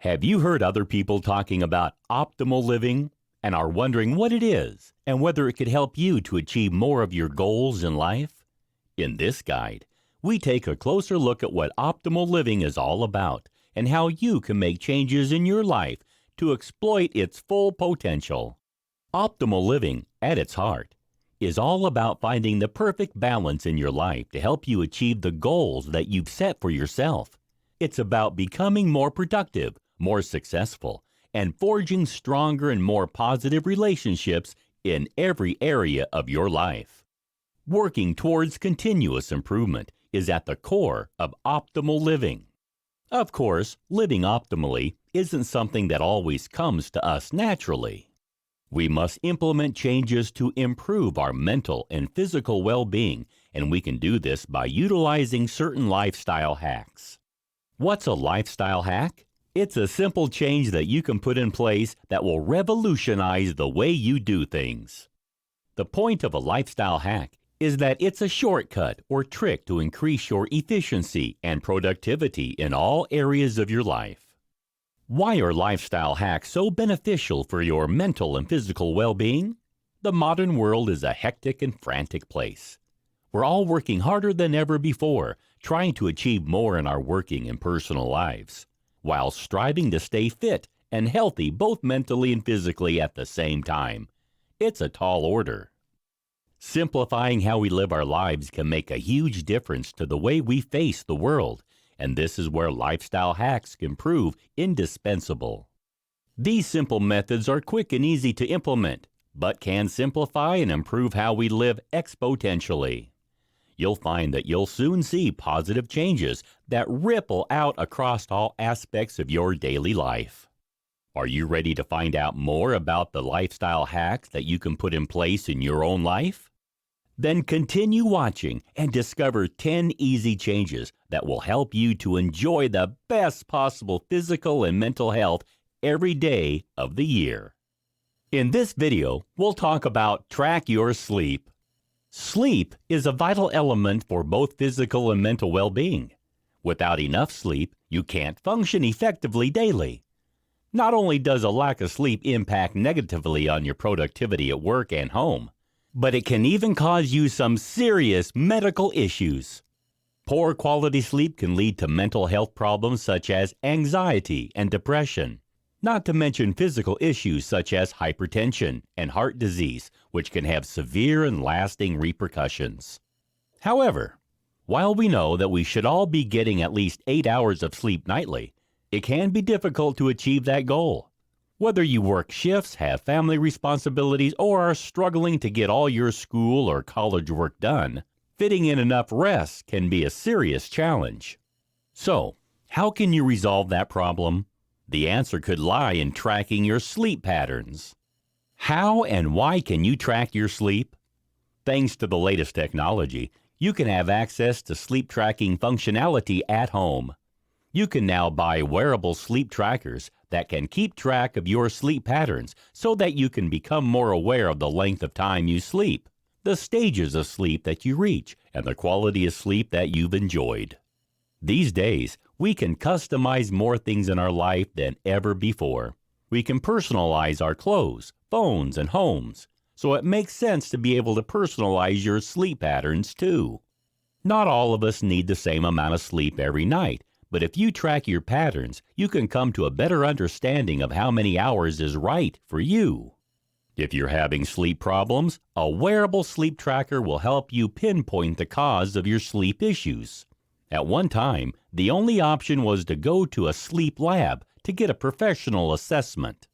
Have you heard other people talking about optimal living and are wondering what it is and whether it could help you to achieve more of your goals in life? In this guide, we take a closer look at what optimal living is all about and how you can make changes in your life to exploit its full potential. Optimal living, at its heart, is all about finding the perfect balance in your life to help you achieve the goals that you've set for yourself. It's about becoming more productive, more successful, and forging stronger and more positive relationships in every area of your life. Working towards continuous improvement is at the core of optimal living. Of course, living optimally isn't something that always comes to us naturally. We must implement changes to improve our mental and physical well-being, and we can do this by utilizing certain lifestyle hacks. What's a lifestyle hack? It's a simple change that you can put in place that will revolutionize the way you do things. The point of a lifestyle hack is that it's a shortcut or trick to increase your efficiency and productivity in all areas of your life. Why are lifestyle hacks so beneficial for your mental and physical well-being? The modern world is a hectic and frantic place. We're all working harder than ever before, trying to achieve more in our working and personal lives, while striving to stay fit and healthy both mentally and physically at the same time. It's a tall order. Simplifying how we live our lives can make a huge difference to the way we face the world, and this is where lifestyle hacks can prove indispensable. These simple methods are quick and easy to implement, but can simplify and improve how we live exponentially. You'll find that you'll soon see positive changes that ripple out across all aspects of your daily life. Are you ready to find out more about the lifestyle hacks that you can put in place in your own life? Then continue watching and discover 10 easy changes that will help you to enjoy the best possible physical and mental health every day of the year. In this video, we'll talk about track your sleep. Sleep is a vital element for both physical and mental well-being. Without enough sleep, you can't function effectively daily. Not only does a lack of sleep impact negatively on your productivity at work and home, but it can even cause you some serious medical issues. Poor quality sleep can lead to mental health problems such as anxiety and depression, not to mention physical issues such as hypertension and heart disease, which can have severe and lasting repercussions. However, while we know that we should all be getting at least 8 hours of sleep nightly, it can be difficult to achieve that goal. Whether you work shifts, have family responsibilities, or are struggling to get all your school or college work done, fitting in enough rest can be a serious challenge. So, how can you resolve that problem? The answer could lie in tracking your sleep patterns. How and why can you track your sleep? Thanks to the latest technology, you can have access to sleep tracking functionality at home. You can now buy wearable sleep trackers that can keep track of your sleep patterns so that you can become more aware of the length of time you sleep, the stages of sleep that you reach, and the quality of sleep that you've enjoyed. These days, we can customize more things in our life than ever before. We can personalize our clothes, phones, and homes, so it makes sense to be able to personalize your sleep patterns too. Not all of us need the same amount of sleep every night, but if you track your patterns, you can come to a better understanding of how many hours is right for you. If you're having sleep problems, a wearable sleep tracker will help you pinpoint the cause of your sleep issues. At one time, the only option was to go to a sleep lab to get a professional assessment.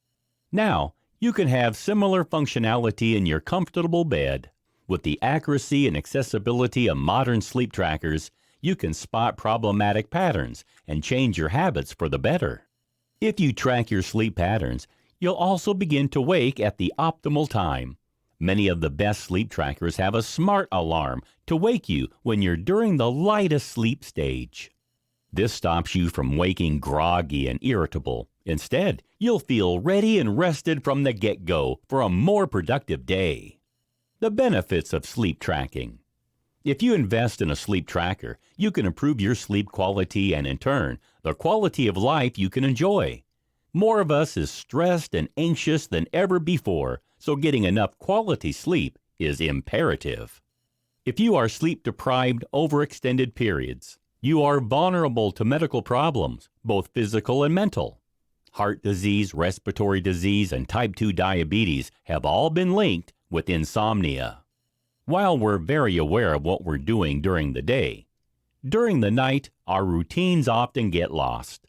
Now, you can have similar functionality in your comfortable bed. With the accuracy and accessibility of modern sleep trackers, you can spot problematic patterns and change your habits for the better. If you track your sleep patterns, you'll also begin to wake at the optimal time. Many of the best sleep trackers have a smart alarm to wake you when you're during the lightest sleep stage. This stops you from waking groggy and irritable. Instead, you'll feel ready and rested from the get-go for a more productive day. The benefits of sleep tracking. If you invest in a sleep tracker, you can improve your sleep quality and, in turn, the quality of life you can enjoy. More of us is stressed and anxious than ever before, so getting enough quality sleep is imperative. If you are sleep deprived over extended periods, you are vulnerable to medical problems, both physical and mental. Heart disease, respiratory disease, and type 2 diabetes have all been linked with insomnia. While we're very aware of what we're doing during the day, during the night, our routines often get lost.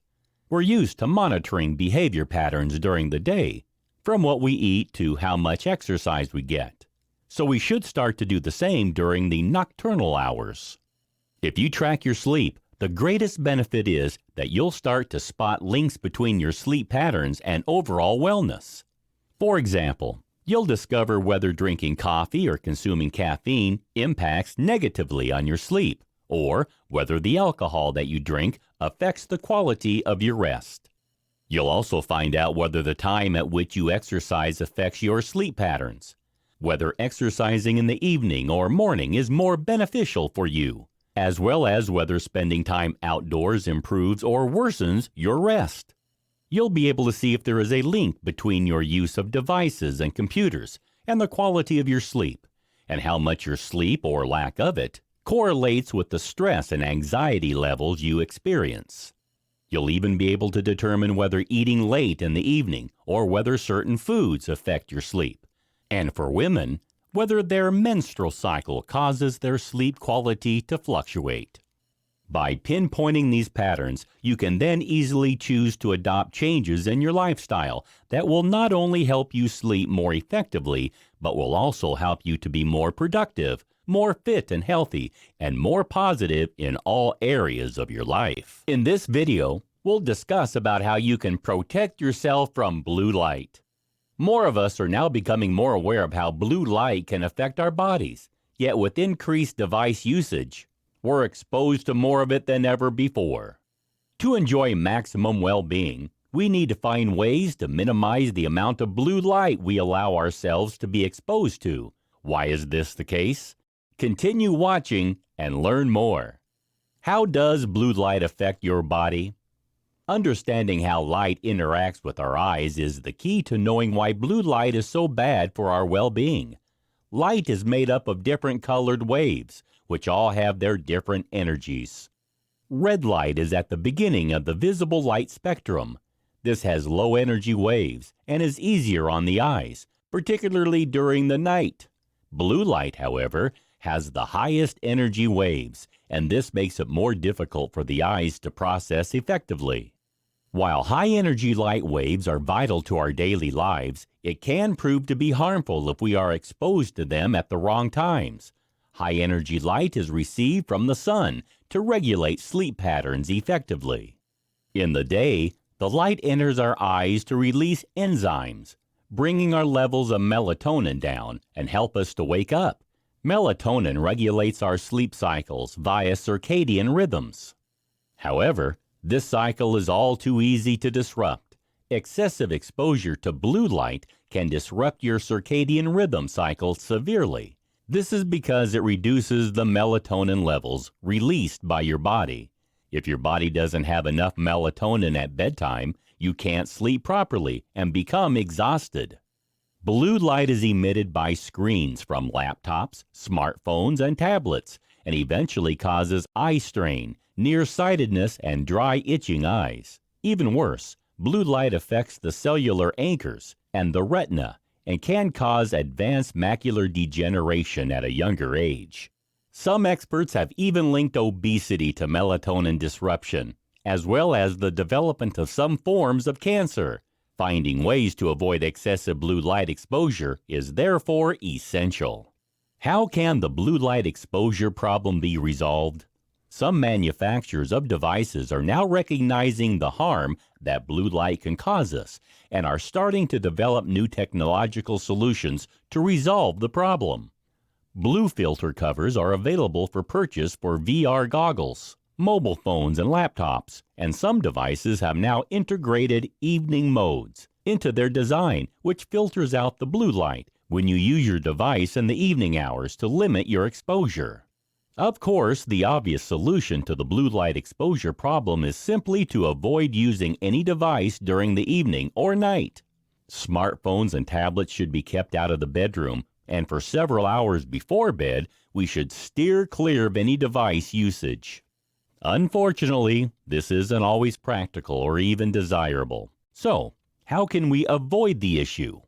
We're used to monitoring behavior patterns during the day, from what we eat to how much exercise we get. So we should start to do the same during the nocturnal hours. If you track your sleep, the greatest benefit is that you'll start to spot links between your sleep patterns and overall wellness. For example, you'll discover whether drinking coffee or consuming caffeine impacts negatively on your sleep, or whether the alcohol that you drink affects the quality of your rest. You'll also find out whether the time at which you exercise affects your sleep patterns, whether exercising in the evening or morning is more beneficial for you, as well as whether spending time outdoors improves or worsens your rest. You'll be able to see if there is a link between your use of devices and computers and the quality of your sleep, and how much your sleep, or lack of it, correlates with the stress and anxiety levels you experience. You'll even be able to determine whether eating late in the evening or whether certain foods affect your sleep. And for women, whether their menstrual cycle causes their sleep quality to fluctuate. By pinpointing these patterns, you can then easily choose to adopt changes in your lifestyle that will not only help you sleep more effectively, but will also help you to be more productive, more fit and healthy, and more positive in all areas of your life. In this video, we'll discuss about how you can protect yourself from blue light. More of us are now becoming more aware of how blue light can affect our bodies, yet with increased device usage, we're exposed to more of it than ever before. To enjoy maximum well-being, we need to find ways to minimize the amount of blue light we allow ourselves to be exposed to. Why is this the case? Continue watching and learn more. How does blue light affect your body? Understanding how light interacts with our eyes is the key to knowing why blue light is so bad for our well-being. Light is made up of different colored waves, which all have their different energies. Red light is at the beginning of the visible light spectrum. This has low energy waves and is easier on the eyes, particularly during the night. Blue light, however, has the highest energy waves, and this makes it more difficult for the eyes to process effectively. While high-energy light waves are vital to our daily lives, it can prove to be harmful if we are exposed to them at the wrong times. High-energy light is received from the sun to regulate sleep patterns effectively. In the day, the light enters our eyes to release enzymes, bringing our levels of melatonin down and help us to wake up. Melatonin regulates our sleep cycles via circadian rhythms. However, this cycle is all too easy to disrupt. Excessive exposure to blue light can disrupt your circadian rhythm cycle severely. This is because it reduces the melatonin levels released by your body. If your body doesn't have enough melatonin at bedtime, you can't sleep properly and become exhausted. Blue light is emitted by screens from laptops, smartphones, and tablets, and eventually causes eye strain, nearsightedness, and dry, itching eyes. Even worse, blue light affects the cellular anchors and the retina and can cause advanced macular degeneration at a younger age. Some experts have even linked obesity to melatonin disruption, as well as the development of some forms of cancer. Finding ways to avoid excessive blue light exposure is therefore essential. How can the blue light exposure problem be resolved? Some manufacturers of devices are now recognizing the harm that blue light can cause us and are starting to develop new technological solutions to resolve the problem. Blue filter covers are available for purchase for VR goggles, mobile phones, and laptops, and some devices have now integrated evening modes into their design, which filters out the blue light when you use your device in the evening hours to limit your exposure. Of course, the obvious solution to the blue light exposure problem is simply to avoid using any device during the evening or night. Smartphones and tablets should be kept out of the bedroom, and for several hours before bed, we should steer clear of any device usage. Unfortunately, this isn't always practical or even desirable. So, how can we avoid the issue?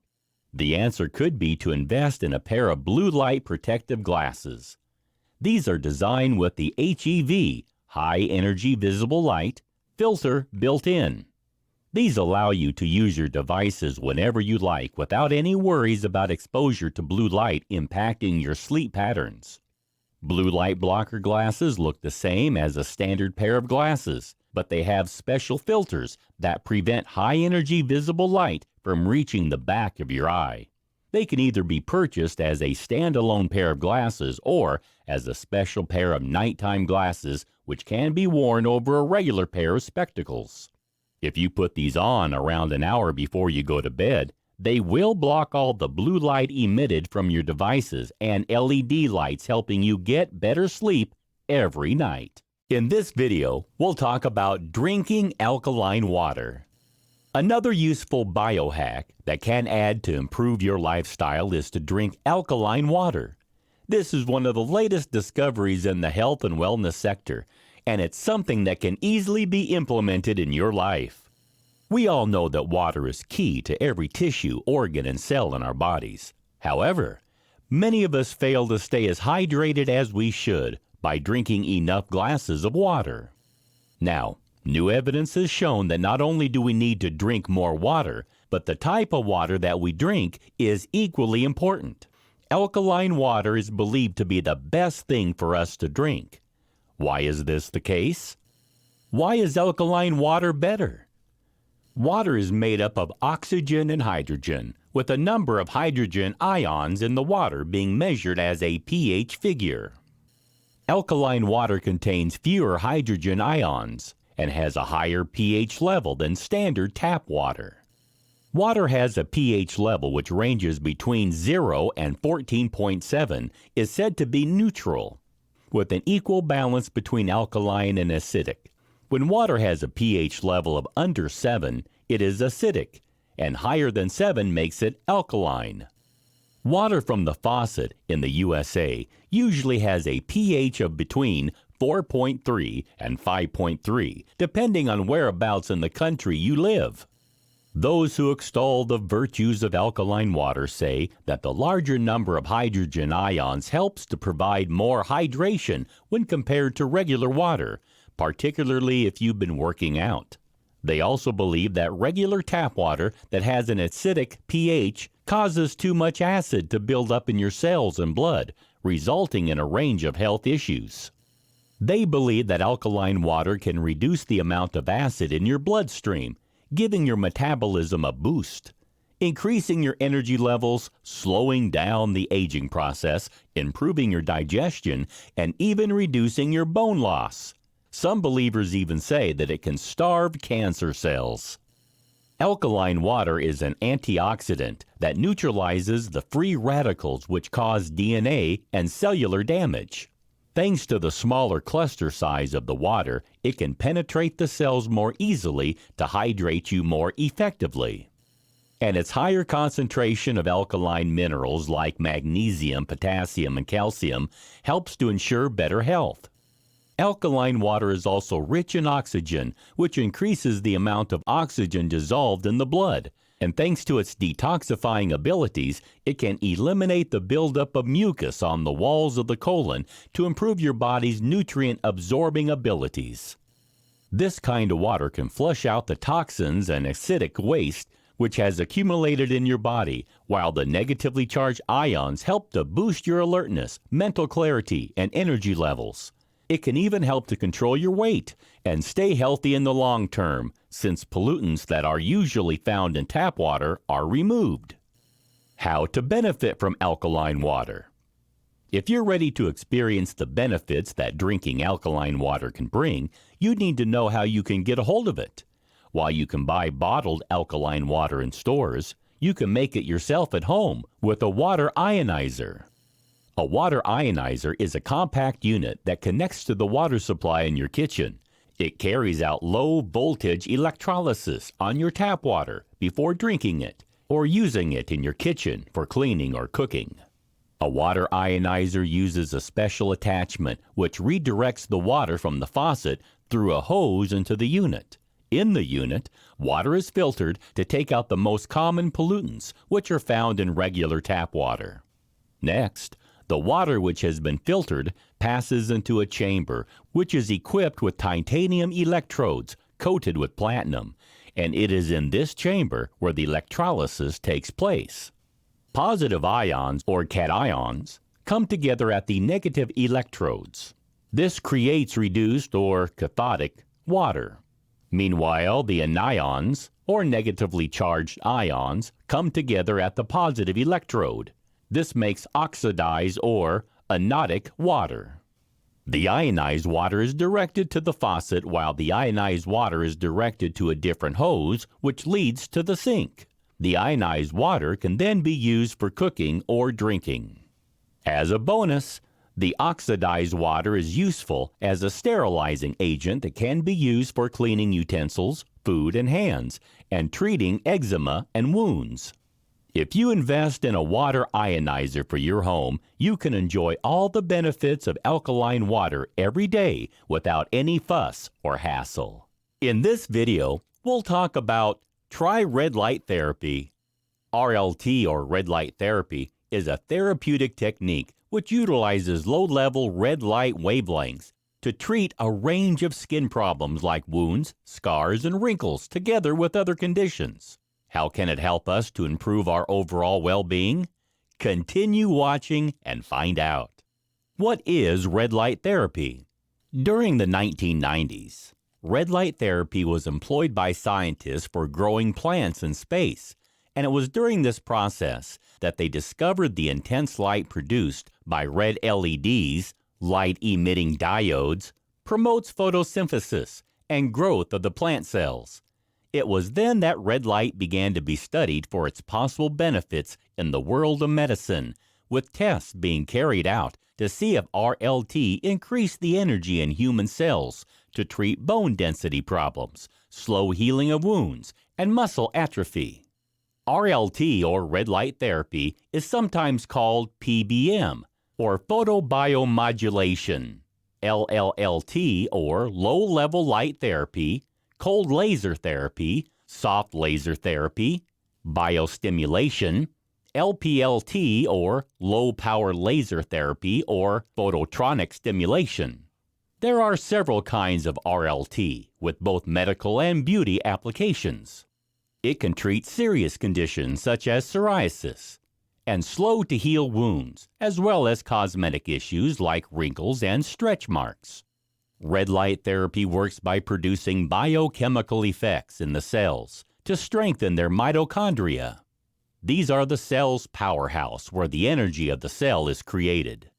The answer could be to invest in a pair of blue light protective glasses. These are designed with the HEV, High Energy Visible Light, filter built in. These allow you to use your devices whenever you like without any worries about exposure to blue light impacting your sleep patterns. Blue light blocker glasses look the same as a standard pair of glasses, but they have special filters that prevent high-energy visible light from reaching the back of your eye. They can either be purchased as a standalone pair of glasses or as a special pair of nighttime glasses which can be worn over a regular pair of spectacles. If you put these on around an hour before you go to bed, they will block all the blue light emitted from your devices and LED lights, helping you get better sleep every night. In this video, we'll talk about drinking alkaline water. Another useful biohack that can add to improve your lifestyle is to drink alkaline water. This is one of the latest discoveries in the health and wellness sector, and it's something that can easily be implemented in your life. We all know that water is key to every tissue, organ, and cell in our bodies. However, many of us fail to stay as hydrated as we should by drinking enough glasses of water. Now, new evidence has shown that not only do we need to drink more water, but the type of water that we drink is equally important. Alkaline water is believed to be the best thing for us to drink. Why is this the case? Why is alkaline water better? Water is made up of oxygen and hydrogen, with a number of hydrogen ions in the water being measured as a pH figure. Alkaline water contains fewer hydrogen ions and has a higher pH level than standard tap water. Water has a pH level which ranges between 0 and 14.7, is said to be neutral, with an equal balance between alkaline and acidic. When water has a pH level of under 7, it is acidic, and higher than 7 makes it alkaline. Water from the faucet in the USA usually has a pH of between 4.3 and 5.3, depending on whereabouts in the country you live. Those who extol the virtues of alkaline water say that the larger number of hydrogen ions helps to provide more hydration when compared to regular water, particularly if you've been working out. They also believe that regular tap water that has an acidic pH causes too much acid to build up in your cells and blood, resulting in a range of health issues. They believe that alkaline water can reduce the amount of acid in your bloodstream, giving your metabolism a boost, increasing your energy levels, slowing down the aging process, improving your digestion, and even reducing your bone loss. Some believers even say that it can starve cancer cells. Alkaline water is an antioxidant that neutralizes the free radicals which cause DNA and cellular damage. Thanks to the smaller cluster size of the water, it can penetrate the cells more easily to hydrate you more effectively. And its higher concentration of alkaline minerals like magnesium, potassium, and calcium helps to ensure better health. Alkaline water is also rich in oxygen, which increases the amount of oxygen dissolved in the blood. And thanks to its detoxifying abilities, it can eliminate the buildup of mucus on the walls of the colon to improve your body's nutrient-absorbing abilities. This kind of water can flush out the toxins and acidic waste which has accumulated in your body, while the negatively charged ions help to boost your alertness, mental clarity, and energy levels. It can even help to control your weight and stay healthy in the long term, since pollutants that are usually found in tap water are removed. How to benefit from alkaline water. If you're ready to experience the benefits that drinking alkaline water can bring, you need to know how you can get a hold of it. While you can buy bottled alkaline water in stores, you can make it yourself at home with a water ionizer. A water ionizer is a compact unit that connects to the water supply in your kitchen. It carries out low-voltage electrolysis on your tap water before drinking it or using it in your kitchen for cleaning or cooking. A water ionizer uses a special attachment which redirects the water from the faucet through a hose into the unit. In the unit, water is filtered to take out the most common pollutants which are found in regular tap water. Next, the water which has been filtered passes into a chamber which is equipped with titanium electrodes coated with platinum, and it is in this chamber where the electrolysis takes place. Positive ions, or cations, come together at the negative electrodes. This creates reduced, or cathodic, water. Meanwhile, the anions, or negatively charged ions, come together at the positive electrode. This makes oxidized or anodic water. The ionized water is directed to the faucet while the ionized water is directed to a different hose which leads to the sink. The ionized water can then be used for cooking or drinking. As a bonus, the oxidized water is useful as a sterilizing agent that can be used for cleaning utensils, food, and hands, and treating eczema and wounds. If you invest in a water ionizer for your home, you can enjoy all the benefits of alkaline water every day without any fuss or hassle. In this video, we'll talk about try red light therapy. RLT, or red light therapy, is a therapeutic technique which utilizes low-level red light wavelengths to treat a range of skin problems like wounds, scars, and wrinkles together with other conditions. How can it help us to improve our overall well-being? Continue watching and find out. What is red light therapy? During the 1990s, red light therapy was employed by scientists for growing plants in space, and it was during this process that they discovered the intense light produced by red LEDs, light-emitting diodes, promotes photosynthesis and growth of the plant cells. It was then that red light began to be studied for its possible benefits in the world of medicine, with tests being carried out to see if RLT increased the energy in human cells to treat bone density problems, slow healing of wounds, and muscle atrophy. RLT, or red light therapy, is sometimes called PBM, or photobiomodulation, LLLT, or low-level light therapy, cold laser therapy, soft laser therapy, biostimulation, LPLT, or low-power laser therapy, or phototronic stimulation. There are several kinds of RLT, with both medical and beauty applications. It can treat serious conditions such as psoriasis and slow-to-heal wounds, as well as cosmetic issues like wrinkles and stretch marks. Red light therapy works by producing biochemical effects in the cells to strengthen their mitochondria. These are the cell's powerhouse where the energy of the cell is created.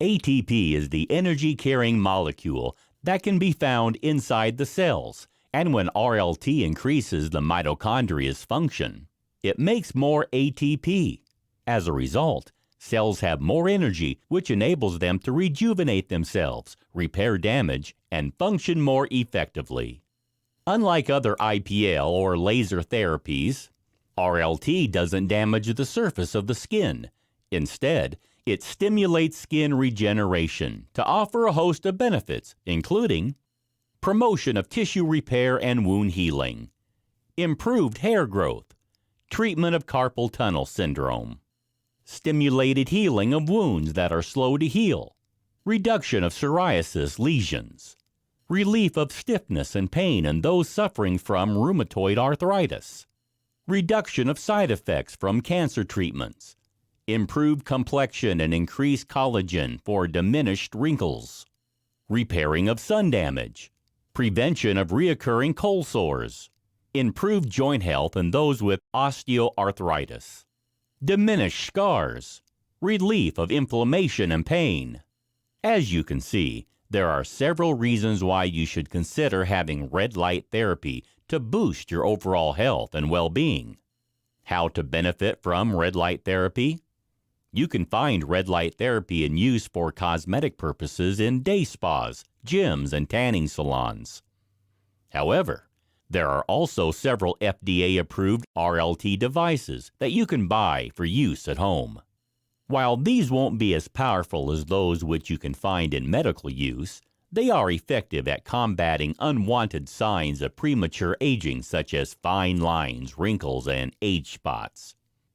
ATP is the energy-carrying molecule that can be found inside the cells, and when RLT increases the mitochondria's function, it makes more ATP. As a result, cells have more energy, which enables them to rejuvenate themselves, repair damage, and function more effectively. Unlike other IPL or laser therapies, RLT doesn't damage the surface of the skin. Instead, it stimulates skin regeneration to offer a host of benefits, including promotion of tissue repair and wound healing, improved hair growth, treatment of carpal tunnel syndrome, stimulated healing of wounds that are slow to heal, reduction of psoriasis lesions, relief of stiffness and pain in those suffering from rheumatoid arthritis, reduction of side effects from cancer treatments, improved complexion and increased collagen for diminished wrinkles, repairing of sun damage, prevention of recurring cold sores, improved joint health in those with osteoarthritis, diminish scars, relief of inflammation and pain. As you can see, there are several reasons why you should consider having red light therapy to boost your overall health and well-being. How to benefit from red light therapy? You can find red light therapy in use for cosmetic purposes in day spas, gyms, and tanning salons. However, there are also several FDA-approved RLT devices that you can buy for use at home. While these won't be as powerful as those which you can find in medical use, they are effective at combating unwanted signs of premature aging such as fine lines, wrinkles, and age spots.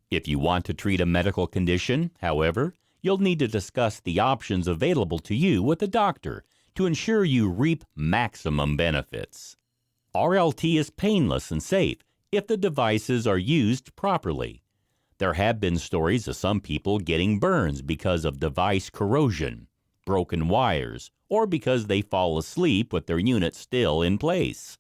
If you want to treat a medical condition, however, you'll need to discuss the options available to you with a doctor to ensure you reap maximum benefits. RLT is painless and safe if the devices are used properly. There have been stories of some people getting burns because of device corrosion, broken wires, or because they fall asleep with their unit still in place.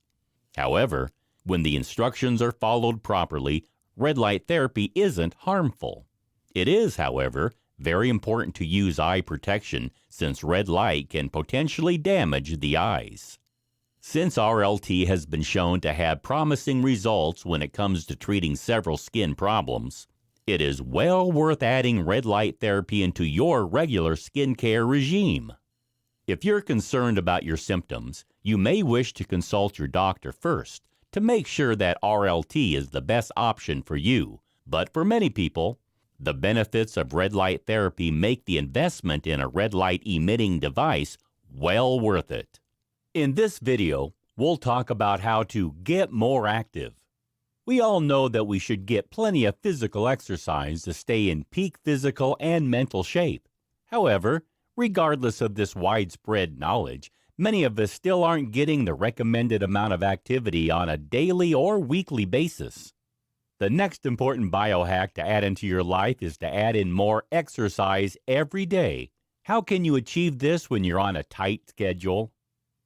However, when the instructions are followed properly, red light therapy isn't harmful. It is, however, very important to use eye protection since red light can potentially damage the eyes. Since RLT has been shown to have promising results when it comes to treating several skin problems, it is well worth adding red light therapy into your regular skincare regime. If you're concerned about your symptoms, you may wish to consult your doctor first to make sure that RLT is the best option for you. But for many people, the benefits of red light therapy make the investment in a red light emitting device well worth it. In this video, we'll talk about how to get more active. We all know that we should get plenty of physical exercise to stay in peak physical and mental shape. However, regardless of this widespread knowledge, many of us still aren't getting the recommended amount of activity on a daily or weekly basis. The next important biohack to add into your life is to add in more exercise every day. How can you achieve this when you're on a tight schedule?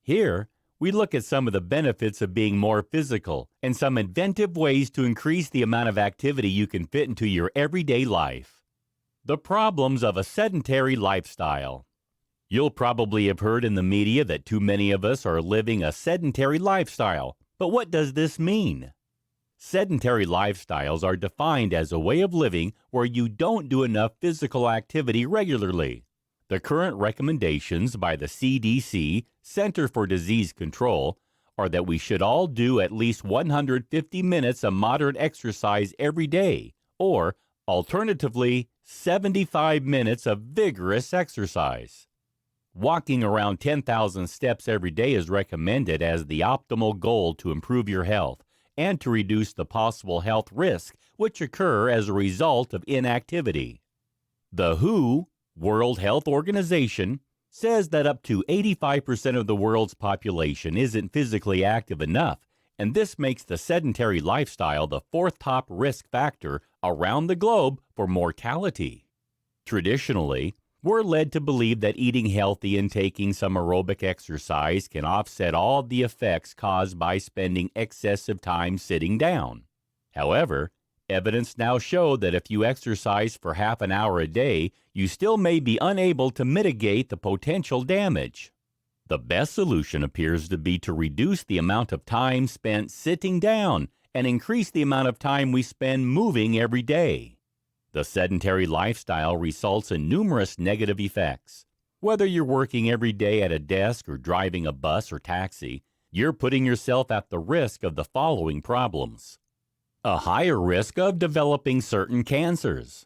Here, we look at some of the benefits of being more physical and some inventive ways to increase the amount of activity you can fit into your everyday life. The problems of a sedentary lifestyle. You'll probably have heard in the media that too many of us are living a sedentary lifestyle. But what does this mean? Sedentary lifestyles are defined as a way of living where you don't do enough physical activity regularly. The current recommendations by the CDC, Center for Disease Control, are that we should all do at least 150 minutes of moderate exercise every day, or alternatively, 75 minutes of vigorous exercise. Walking around 10,000 steps every day is recommended as the optimal goal to improve your health and to reduce the possible health risks which occur as a result of inactivity. The WHO, World Health Organization, says that up to 85% of the world's population isn't physically active enough, and this makes the sedentary lifestyle the fourth top risk factor around the globe for mortality. Traditionally, we're led to believe that eating healthy and taking some aerobic exercise can offset all the effects caused by spending excessive time sitting down. However, evidence now show that if you exercise for half an hour a day, you still may be unable to mitigate the potential damage. The best solution appears to be to reduce the amount of time spent sitting down and increase the amount of time we spend moving every day. The sedentary lifestyle results in numerous negative effects. Whether you're working every day at a desk or driving a bus or taxi, you're putting yourself at the risk of the following problems: a higher risk of developing certain cancers,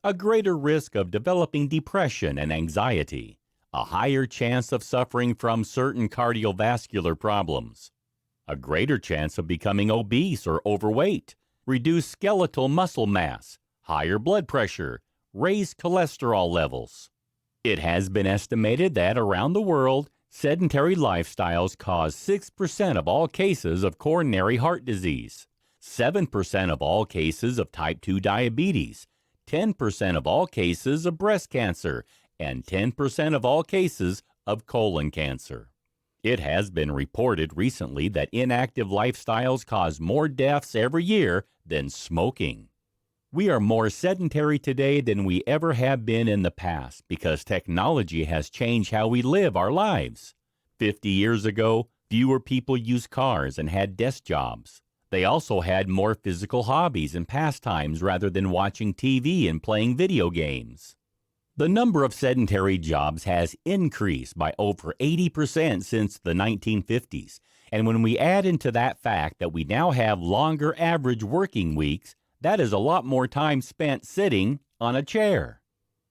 a greater risk of developing depression and anxiety, a higher chance of suffering from certain cardiovascular problems, a greater chance of becoming obese or overweight, reduced skeletal muscle mass, higher blood pressure, raised cholesterol levels. It has been estimated that around the world, sedentary lifestyles cause 6% of all cases of coronary heart disease, 7% of all cases of type 2 diabetes, 10% of all cases of breast cancer, and 10% of all cases of colon cancer. It has been reported recently that inactive lifestyles cause more deaths every year than smoking. We are more sedentary today than we ever have been in the past because technology has changed how we live our lives. 50 years ago, fewer people used cars and had desk jobs. They also had more physical hobbies and pastimes rather than watching TV and playing video games. The number of sedentary jobs has increased by over 80% since the 1950s. And when we add into that fact that we now have longer average working weeks, that is a lot more time spent sitting on a chair.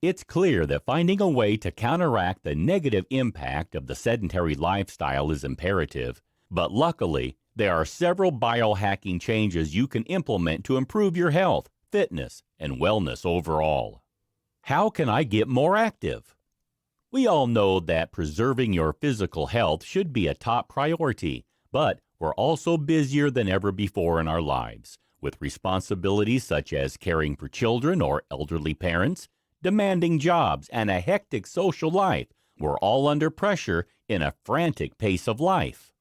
It's clear that finding a way to counteract the negative impact of the sedentary lifestyle is imperative, but luckily, there are several biohacking changes you can implement to improve your health, fitness, and wellness overall. How can I get more active? We all know that preserving your physical health should be a top priority, but we're also busier than ever before in our lives, with responsibilities such as caring for children or elderly parents, demanding jobs, and a hectic social life. We're all under pressure in a frantic pace of life.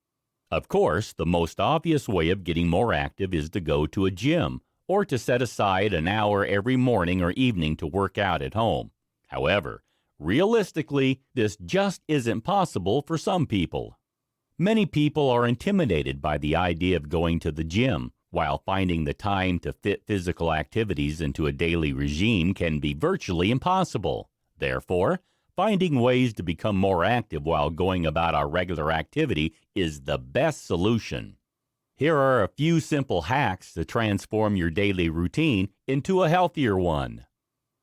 Of course, the most obvious way of getting more active is to go to a gym or to set aside an hour every morning or evening to work out at home. However, realistically, this just isn't possible for some people. Many people are intimidated by the idea of going to the gym, while finding the time to fit physical activities into a daily regime can be virtually impossible. Therefore, finding ways to become more active while going about our regular activity is the best solution. Here are a few simple hacks to transform your daily routine into a healthier one.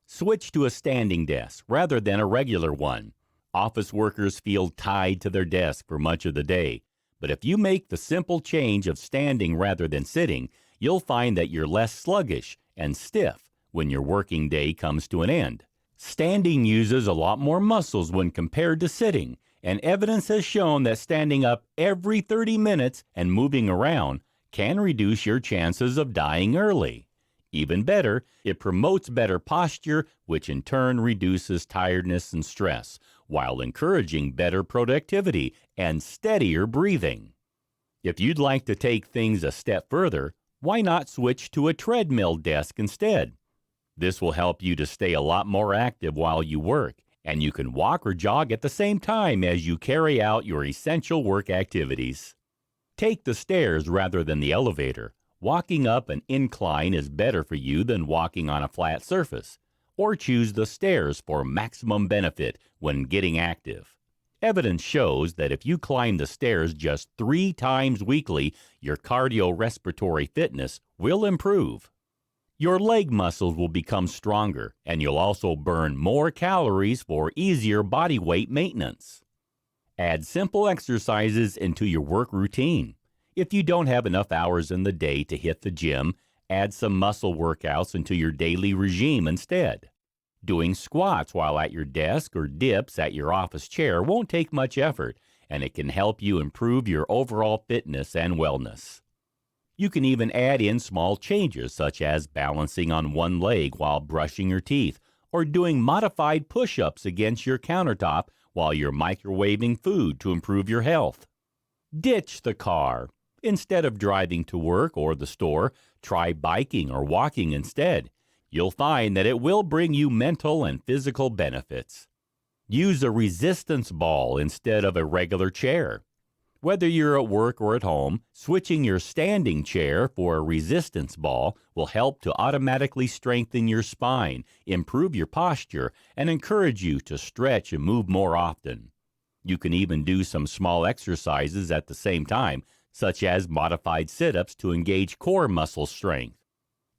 Switch to a standing desk rather than a regular one. Office workers feel tied to their desk for much of the day, but if you make the simple change of standing rather than sitting, you'll find that you're less sluggish and stiff when your working day comes to an end. Standing uses a lot more muscles when compared to sitting, and evidence has shown that standing up every 30 minutes and moving around can reduce your chances of dying early. Even better, it promotes better posture, which in turn reduces tiredness and stress, while encouraging better productivity and steadier breathing. If you'd like to take things a step further, why not switch to a treadmill desk instead? This will help you to stay a lot more active while you work, and you can walk or jog at the same time as you carry out your essential work activities. Take the stairs rather than the elevator. Walking up an incline is better for you than walking on a flat surface, or choose the stairs for maximum benefit when getting active. Evidence shows that if you climb the stairs just 3 times weekly, your cardiorespiratory fitness will improve. Your leg muscles will become stronger, and you'll also burn more calories for easier body weight maintenance. Add simple exercises into your work routine. If you don't have enough hours in the day to hit the gym, add some muscle workouts into your daily regime instead. Doing squats while at your desk or dips at your office chair won't take much effort, and it can help you improve your overall fitness and wellness. You can even add in small changes such as balancing on one leg while brushing your teeth or doing modified push-ups against your countertop while you're microwaving food to improve your health. Ditch the car. Instead of driving to work or the store, try biking or walking instead. You'll find that it will bring you mental and physical benefits. Use a resistance ball instead of a regular chair. Whether you're at work or at home, switching your standing chair for a resistance ball will help to automatically strengthen your spine, improve your posture, and encourage you to stretch and move more often. You can even do some small exercises at the same time, such as modified sit-ups to engage core muscle strength.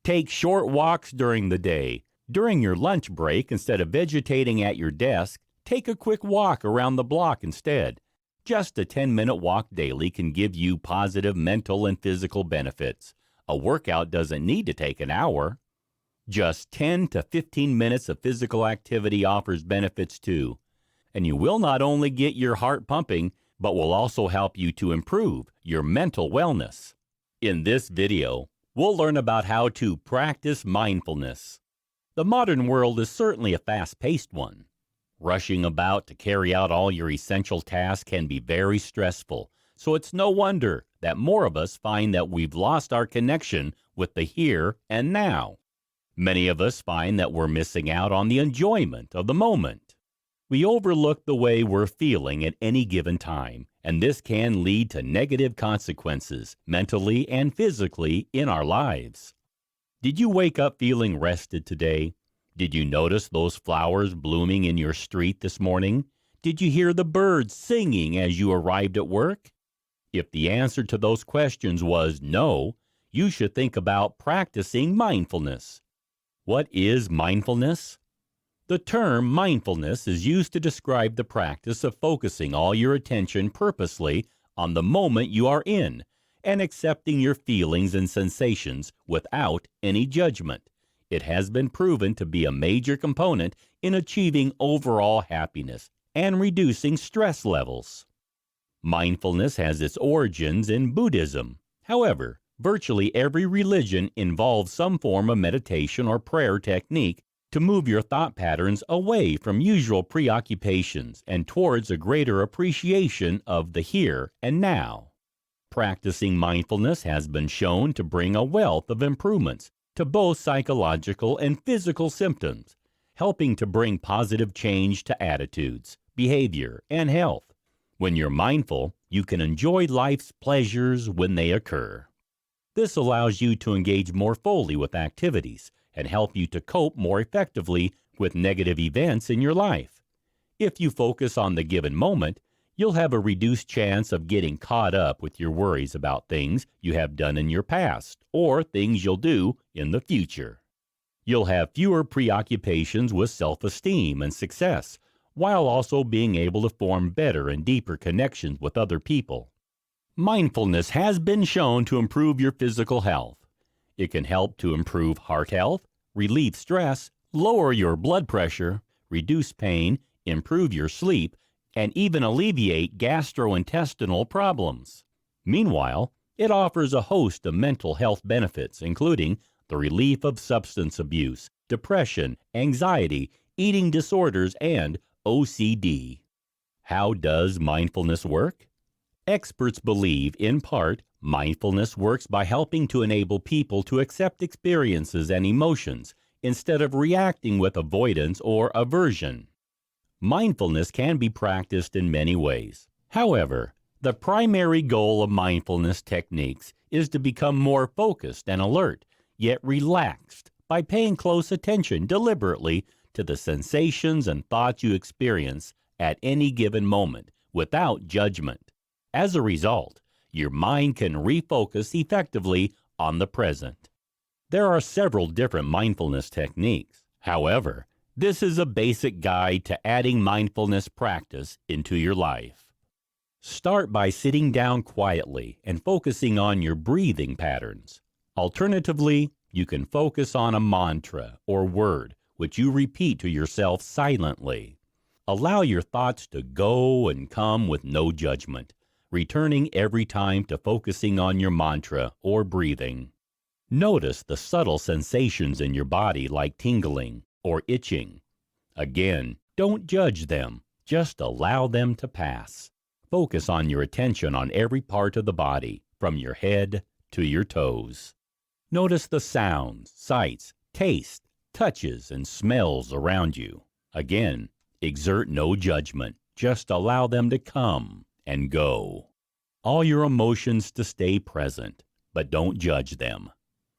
Take short walks during the day. During your lunch break, instead of vegetating at your desk, take a quick walk around the block instead. Just a 10-minute walk daily can give you positive mental and physical benefits. A workout doesn't need to take an hour. Just 10 to 15 minutes of physical activity offers benefits too. And you will not only get your heart pumping, but will also help you to improve your mental wellness. In this video, we'll learn about how to practice mindfulness. The modern world is certainly a fast-paced one. Rushing about to carry out all your essential tasks can be very stressful, so it's no wonder that more of us find that we've lost our connection with the here and now. Many of us find that we're missing out on the enjoyment of the moment. We overlook the way we're feeling at any given time, and this can lead to negative consequences mentally and physically in our lives. Did you wake up feeling rested today? Did you notice those flowers blooming in your street this morning? Did you hear the birds singing as you arrived at work? If the answer to those questions was no, you should think about practicing mindfulness. What is mindfulness? The term mindfulness is used to describe the practice of focusing all your attention purposely on the moment you are in and accepting your feelings and sensations without any judgment. It has been proven to be a major component in achieving overall happiness and reducing stress levels. Mindfulness has its origins in Buddhism. However, virtually every religion involves some form of meditation or prayer technique to move your thought patterns away from usual preoccupations and towards a greater appreciation of the here and now. Practicing mindfulness has been shown to bring a wealth of improvements to both psychological and physical symptoms, helping to bring positive change to attitudes, behavior, and health. When you're mindful, you can enjoy life's pleasures when they occur. This allows you to engage more fully with activities and help you to cope more effectively with negative events in your life. If you focus on the given moment, you'll have a reduced chance of getting caught up with your worries about things you have done in your past or things you'll do in the future. You'll have fewer preoccupations with self-esteem and success, while also being able to form better and deeper connections with other people. Mindfulness has been shown to improve your physical health. It can help to improve heart health, relieve stress, lower your blood pressure, reduce pain, improve your sleep, and even alleviate gastrointestinal problems. Meanwhile, it offers a host of mental health benefits, including the relief of substance abuse, depression, anxiety, eating disorders, and OCD. How does mindfulness work? Experts believe, in part, mindfulness works by helping to enable people to accept experiences and emotions instead of reacting with avoidance or aversion. Mindfulness can be practiced in many ways. However, the primary goal of mindfulness techniques is to become more focused and alert, yet relaxed, by paying close attention deliberately to the sensations and thoughts you experience at any given moment without judgment. As a result, your mind can refocus effectively on the present. There are several different mindfulness techniques. However, this is a basic guide to adding mindfulness practice into your life. Start by sitting down quietly and focusing on your breathing patterns. Alternatively, you can focus on a mantra or word which you repeat to yourself silently. Allow your thoughts to go and come with no judgment, returning every time to focusing on your mantra or breathing. Notice the subtle sensations in your body like tingling or itching. Again, don't judge them, just allow them to pass. Focus on your attention on every part of the body, from your head to your toes. Notice the sounds, sights, tastes, touches, and smells around you. Again, exert no judgment, just allow them to come and go. All your emotions to stay present, but don't judge them.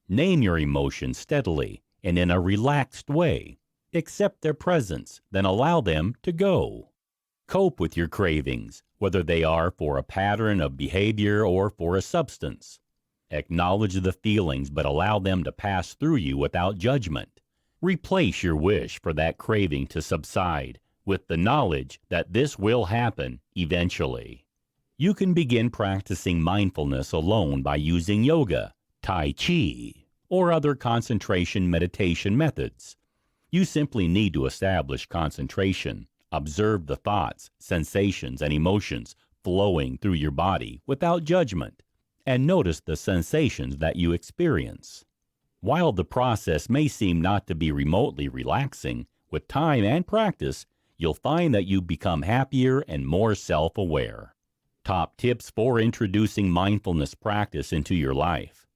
Name your emotions steadily and in a relaxed way. Accept their presence, then allow them to go. Cope with your cravings, whether they are for a pattern of behavior or for a substance. Acknowledge the feelings, but allow them to pass through you without judgment. Replace your wish for that craving to subside with the knowledge that this will happen eventually. You can begin practicing mindfulness alone by using yoga, Tai Chi, or other concentration meditation methods. You simply need to establish concentration, observe the thoughts, sensations, and emotions flowing through your body without judgment, and notice the sensations that you experience. While the process may seem not to be remotely relaxing, with time and practice, you'll find that you become happier and more self-aware. Top tips for introducing mindfulness practice into your life.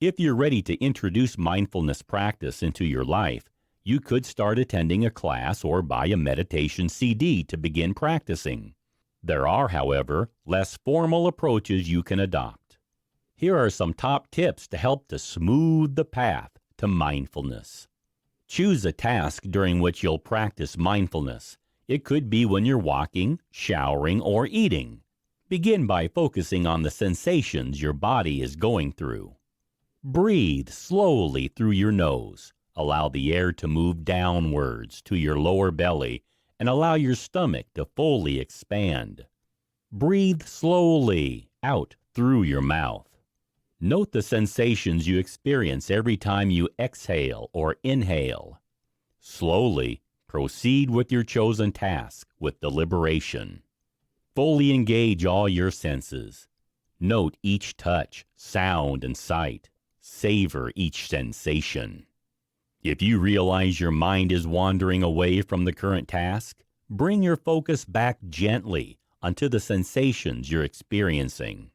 If you're ready to introduce mindfulness practice into your life, you could start attending a class or buy a meditation CD to begin practicing. There are, however, less formal approaches you can adopt. Here are some top tips to help to smooth the path to mindfulness. Choose a task during which you'll practice mindfulness. It could be when you're walking, showering, or eating. Begin by focusing on the sensations your body is going through. Breathe slowly through your nose. Allow the air to move downwards to your lower belly and allow your stomach to fully expand. Breathe slowly out through your mouth. Note the sensations you experience every time you exhale or inhale. Slowly proceed with your chosen task with deliberation. Fully engage all your senses. Note each touch, sound, and sight. Savor each sensation. If you realize your mind is wandering away from the current task, bring your focus back gently onto the sensations you're experiencing.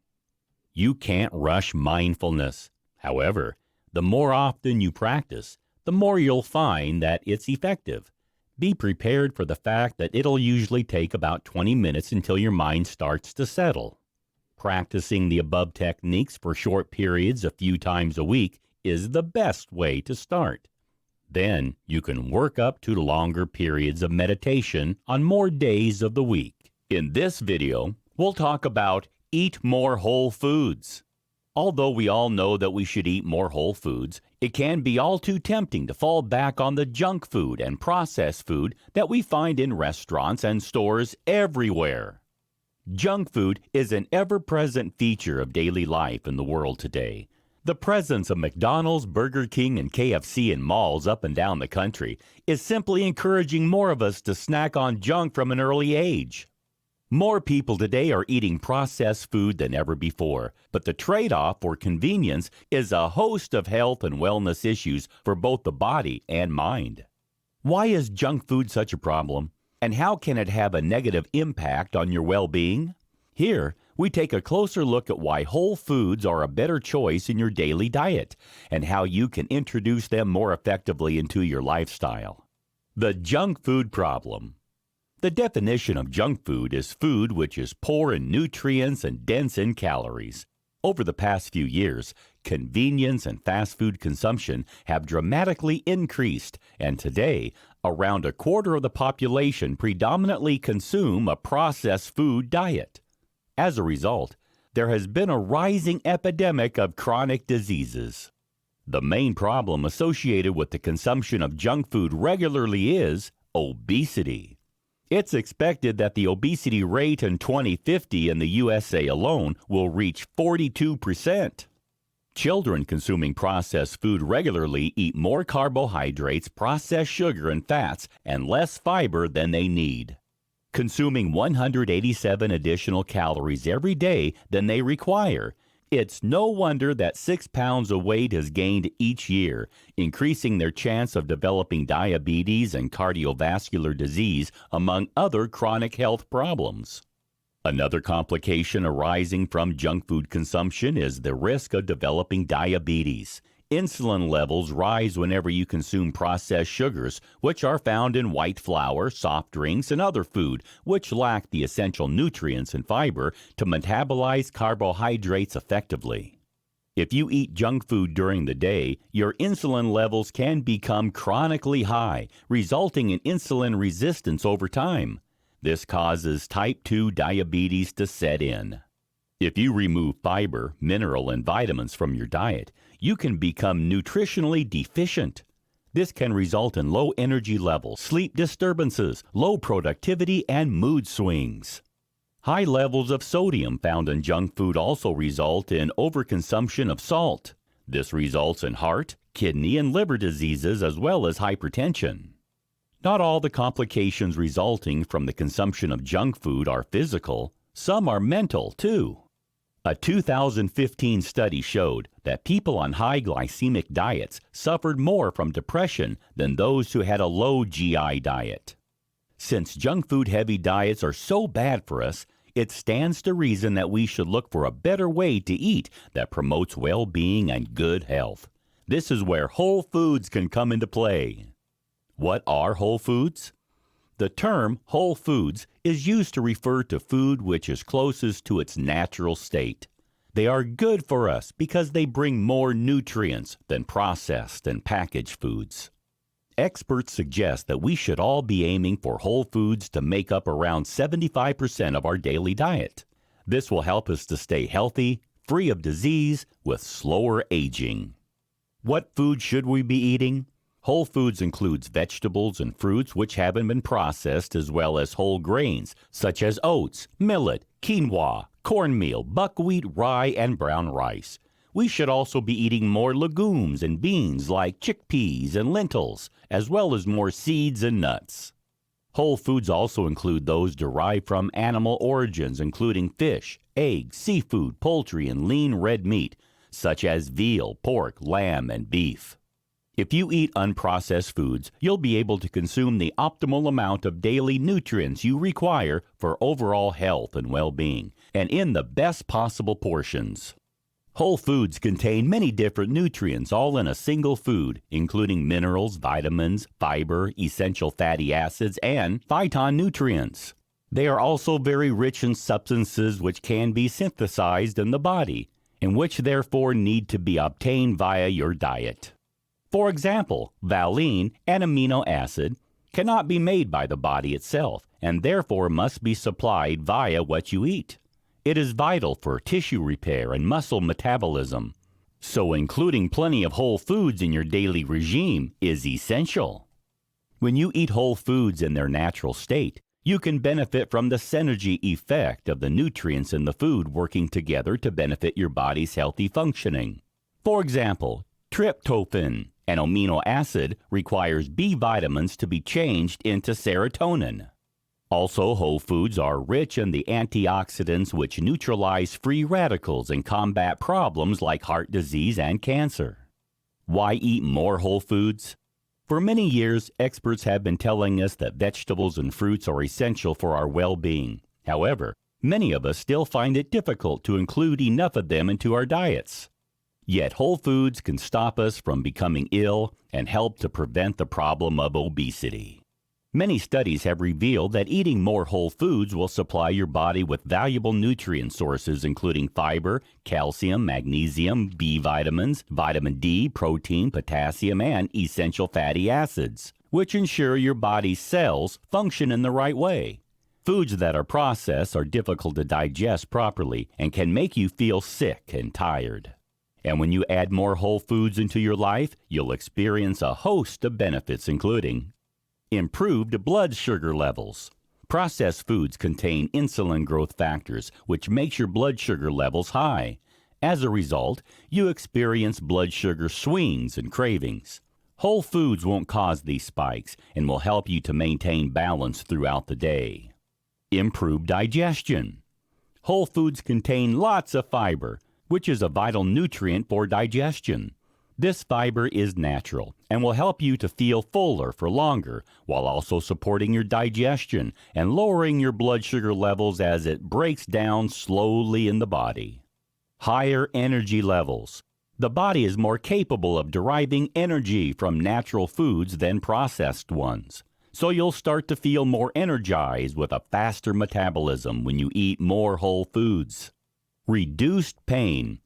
You can't rush mindfulness. However, the more often you practice, the more you'll find that it's effective. Be prepared for the fact that it'll usually take about 20 minutes until your mind starts to settle. Practicing the above techniques for short periods a few times a week is the best way to start. Then you can work up to longer periods of meditation on more days of the week. In this video, we'll talk about eat more whole foods. Although we all know that we should eat more whole foods, it can be all too tempting to fall back on the junk food and processed food that we find in restaurants and stores everywhere. Junk food is an ever-present feature of daily life in the world today. The presence of McDonald's, Burger King, and KFC in malls up and down the country is simply encouraging more of us to snack on junk from an early age. More people today are eating processed food than ever before, but the trade-off for convenience is a host of health and wellness issues for both the body and mind. Why is junk food such a problem, and how can it have a negative impact on your well-being? Here, we take a closer look at why whole foods are a better choice in your daily diet, and how you can introduce them more effectively into your lifestyle. The junk food problem. The definition of junk food is food which is poor in nutrients and dense in calories. Over the past few years, convenience and fast food consumption have dramatically increased, and today, around a quarter of the population predominantly consume a processed food diet. As a result, there has been a rising epidemic of chronic diseases. The main problem associated with the consumption of junk food regularly is obesity. It's expected that the obesity rate in 2050 in the USA alone will reach 42%. Children consuming processed food regularly eat more carbohydrates, processed sugar, and fats, and less fiber than they need, consuming 187 additional calories every day than they require. It's no wonder that 6 pounds of weight is gained each year, increasing their chance of developing diabetes and cardiovascular disease, among other chronic health problems. Another complication arising from junk food consumption is the risk of developing diabetes. Insulin levels rise whenever you consume processed sugars, which are found in white flour, soft drinks, and other food, which lack the essential nutrients and fiber to metabolize carbohydrates effectively. If you eat junk food during the day, your insulin levels can become chronically high, resulting in insulin resistance over time. This causes type 2 diabetes to set in. If you remove fiber, mineral, and vitamins from your diet, you can become nutritionally deficient. This can result in low energy levels, sleep disturbances, low productivity, and mood swings. High levels of sodium found in junk food also result in overconsumption of salt. This results in heart, kidney, and liver diseases as well as hypertension. Not all the complications resulting from the consumption of junk food are physical. Some are mental, too. A 2015 study showed that people on high glycemic diets suffered more from depression than those who had a low GI diet. Since junk food heavy diets are so bad for us, it stands to reason that we should look for a better way to eat that promotes well-being and good health. This is where whole foods can come into play. What are whole foods? The term whole foods is used to refer to food which is closest to its natural state. They are good for us because they bring more nutrients than processed and packaged foods. Experts suggest that we should all be aiming for whole foods to make up around 75% of our daily diet. This will help us to stay healthy, free of disease, with slower aging. What food should we be eating? Whole foods includes vegetables and fruits which haven't been processed, as well as whole grains such as oats, millet, quinoa, cornmeal, buckwheat, rye, and brown rice. We should also be eating more legumes and beans like chickpeas and lentils, as well as more seeds and nuts. Whole foods also include those derived from animal origins, including fish, eggs, seafood, poultry, and lean red meat, such as veal, pork, lamb, and beef. If you eat unprocessed foods, you'll be able to consume the optimal amount of daily nutrients you require for overall health and well-being, and in the best possible portions. Whole foods contain many different nutrients all in a single food, including minerals, vitamins, fiber, essential fatty acids, and phytonutrients. They are also very rich in substances which can be synthesized in the body, and which therefore need to be obtained via your diet. For example, valine, an amino acid, cannot be made by the body itself, and therefore must be supplied via what you eat. It is vital for tissue repair and muscle metabolism, so including plenty of whole foods in your daily regime is essential. When you eat whole foods in their natural state, you can benefit from the synergy effect of the nutrients in the food working together to benefit your body's healthy functioning. For example, tryptophan, an amino acid, requires B vitamins to be changed into serotonin. Also, whole foods are rich in the antioxidants which neutralize free radicals and combat problems like heart disease and cancer. Why eat more whole foods? For many years, experts have been telling us that vegetables and fruits are essential for our well-being. However, many of us still find it difficult to include enough of them into our diets. Yet whole foods can stop us from becoming ill and help to prevent the problem of obesity. Many studies have revealed that eating more whole foods will supply your body with valuable nutrient sources including fiber, calcium, magnesium, B vitamins, vitamin D, protein, potassium, and essential fatty acids, which ensure your body's cells function in the right way. Foods that are processed are difficult to digest properly and can make you feel sick and tired. And when you add more whole foods into your life, you'll experience a host of benefits including improved blood sugar levels. Processed foods contain insulin growth factors, which makes your blood sugar levels high. As a result, you experience blood sugar swings and cravings. Whole foods won't cause these spikes and will help you to maintain balance throughout the day. Improved digestion. Whole foods contain lots of fiber, which is a vital nutrient for digestion. This fiber is natural and will help you to feel fuller for longer while also supporting your digestion and lowering your blood sugar levels as it breaks down slowly in the body. Higher energy levels. The body is more capable of deriving energy from natural foods than processed ones, so you'll start to feel more energized with a faster metabolism when you eat more whole foods. Reduced pain.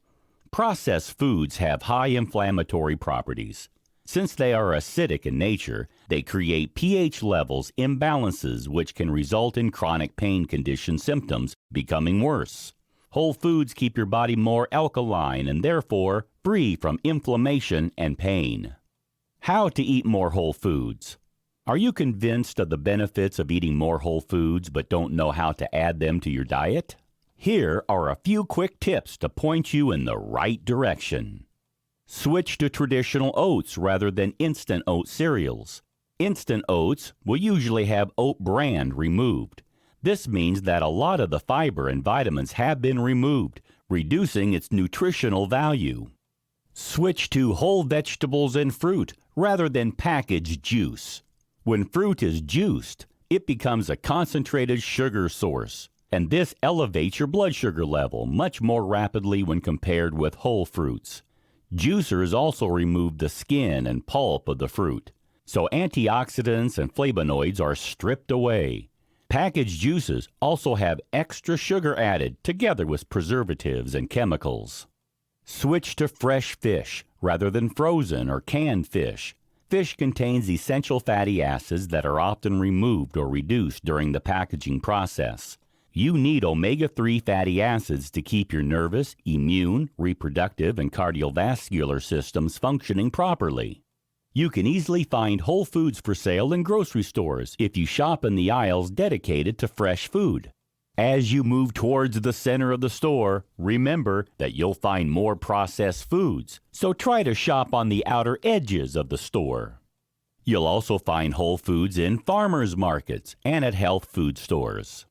Processed foods have high inflammatory properties. Since they are acidic in nature, they create pH levels imbalances which can result in chronic pain condition symptoms becoming worse. Whole foods keep your body more alkaline and therefore free from inflammation and pain. How to eat more whole foods. Are you convinced of the benefits of eating more whole foods but don't know how to add them to your diet? Here are a few quick tips to point you in the right direction. Switch to traditional oats rather than instant oat cereals. Instant oats will usually have oat bran removed. This means that a lot of the fiber and vitamins have been removed, reducing its nutritional value. Switch to whole vegetables and fruit rather than packaged juice. When fruit is juiced, it becomes a concentrated sugar source, and this elevates your blood sugar level much more rapidly when compared with whole fruits. Juicers also remove the skin and pulp of the fruit, so antioxidants and flavonoids are stripped away. Packaged juices also have extra sugar added together with preservatives and chemicals. Switch to fresh fish rather than frozen or canned fish. Fish contains essential fatty acids that are often removed or reduced during the packaging process. You need omega-3 fatty acids to keep your nervous, immune, reproductive, and cardiovascular systems functioning properly. You can easily find whole foods for sale in grocery stores if you shop in the aisles dedicated to fresh food. As you move towards the center of the store, remember that you'll find more processed foods, so try to shop on the outer edges of the store. You'll also find whole foods in farmers markets and at health food stores.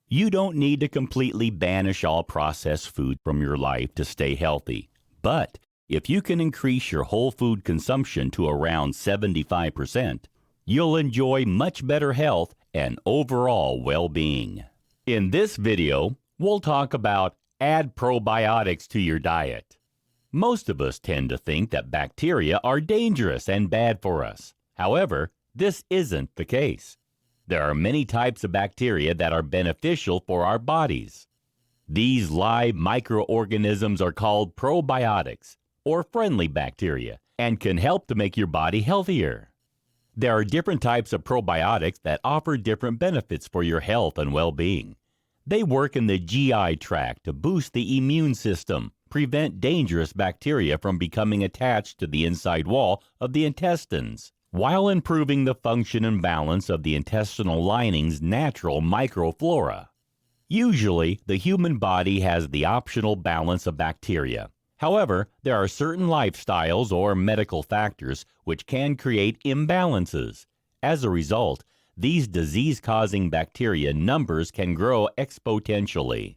You don't need to completely banish all processed food from your life to stay healthy, but if you can increase your whole food consumption to around 75%, you'll enjoy much better health and overall well-being. In this video, we'll talk about add probiotics to your diet. Most of us tend to think that bacteria are dangerous and bad for us. However, this isn't the case. There are many types of bacteria that are beneficial for our bodies. These live microorganisms are called probiotics, or friendly bacteria, and can help to make your body healthier. There are different types of probiotics that offer different benefits for your health and well-being. They work in the GI tract to boost the immune system, prevent dangerous bacteria from becoming attached to the inside wall of the intestines, while improving the function and balance of the intestinal lining's natural microflora. Usually, the human body has the optional balance of bacteria. However, there are certain lifestyles or medical factors which can create imbalances. As a result, these disease-causing bacteria numbers can grow exponentially.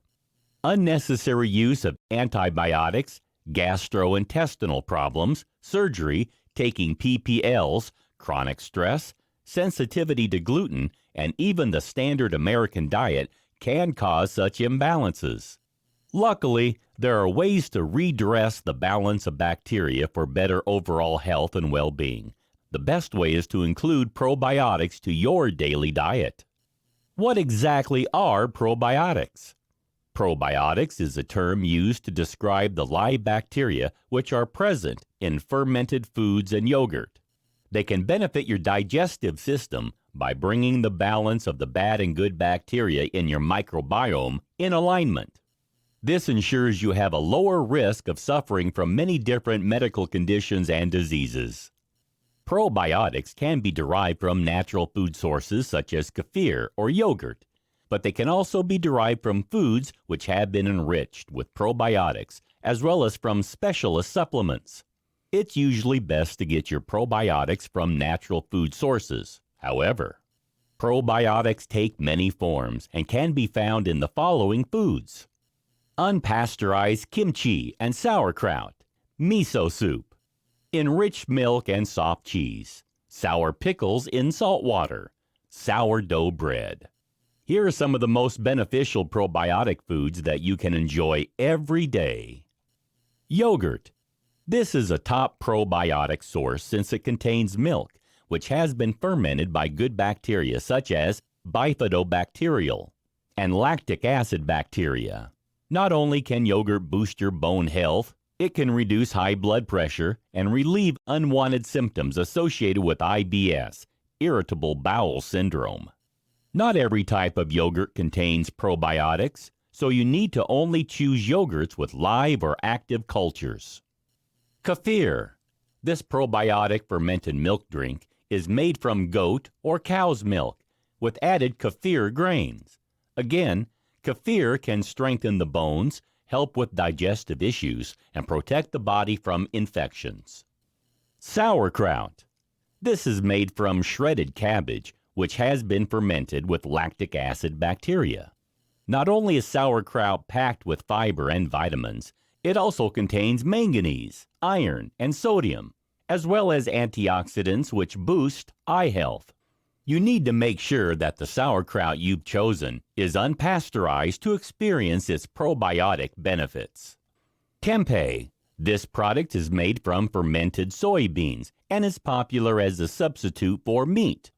Unnecessary use of antibiotics, gastrointestinal problems, surgery, taking PPLs, chronic stress, sensitivity to gluten, and even the standard American diet can cause such imbalances. Luckily, there are ways to redress the balance of bacteria for better overall health and well-being. The best way is to include probiotics to your daily diet. What exactly are probiotics? Probiotics is a term used to describe the live bacteria which are present in fermented foods and yogurt. They can benefit your digestive system by bringing the balance of the bad and good bacteria in your microbiome in alignment. This ensures you have a lower risk of suffering from many different medical conditions and diseases. Probiotics can be derived from natural food sources such as kefir or yogurt, but they can also be derived from foods which have been enriched with probiotics, as well as from specialist supplements. It's usually best to get your probiotics from natural food sources. However, probiotics take many forms and can be found in the following foods: unpasteurized kimchi and sauerkraut, miso soup, enriched milk and soft cheese, sour pickles in salt water, sourdough bread. Here are some of the most beneficial probiotic foods that you can enjoy every day. Yogurt. This is a top probiotic source since it contains milk, which has been fermented by good bacteria such as bifidobacterial and lactic acid bacteria. Not only can yogurt boost your bone health, it can reduce high blood pressure and relieve unwanted symptoms associated with IBS, irritable bowel syndrome. Not every type of yogurt contains probiotics, so you need to only choose yogurts with live or active cultures. Kefir. This probiotic fermented milk drink is made from goat or cow's milk with added kefir grains. Again, kefir can strengthen the bones, help with digestive issues, and protect the body from infections. Sauerkraut. This is made from shredded cabbage, which has been fermented with lactic acid bacteria. Not only is sauerkraut packed with fiber and vitamins, it also contains manganese, iron, and sodium, as well as antioxidants which boost eye health. You need to make sure that the sauerkraut you've chosen is unpasteurized to experience its probiotic benefits. Tempeh. This product is made from fermented soybeans and is popular as a substitute for meat.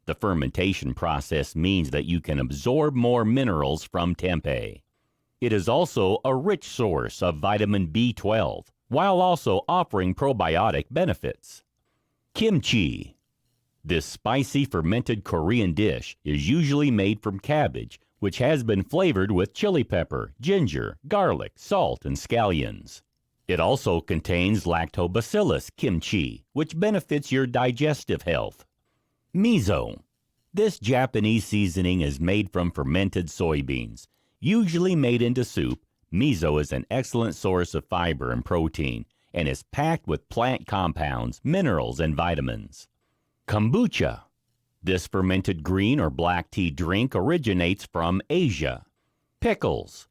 The fermentation process means that you can absorb more minerals from tempeh. It is also a rich source of vitamin B12, while also offering probiotic benefits. Kimchi. This spicy fermented Korean dish is usually made from cabbage, which has been flavored with chili pepper, ginger, garlic, salt, and scallions. It also contains lactobacillus kimchi, which benefits your digestive health. Miso. This Japanese seasoning is made from fermented soybeans. Usually made into soup, miso is an excellent source of fiber and protein and is packed with plant compounds, minerals, and vitamins. Kombucha. This fermented green or black tea drink originates from Asia. Pickles.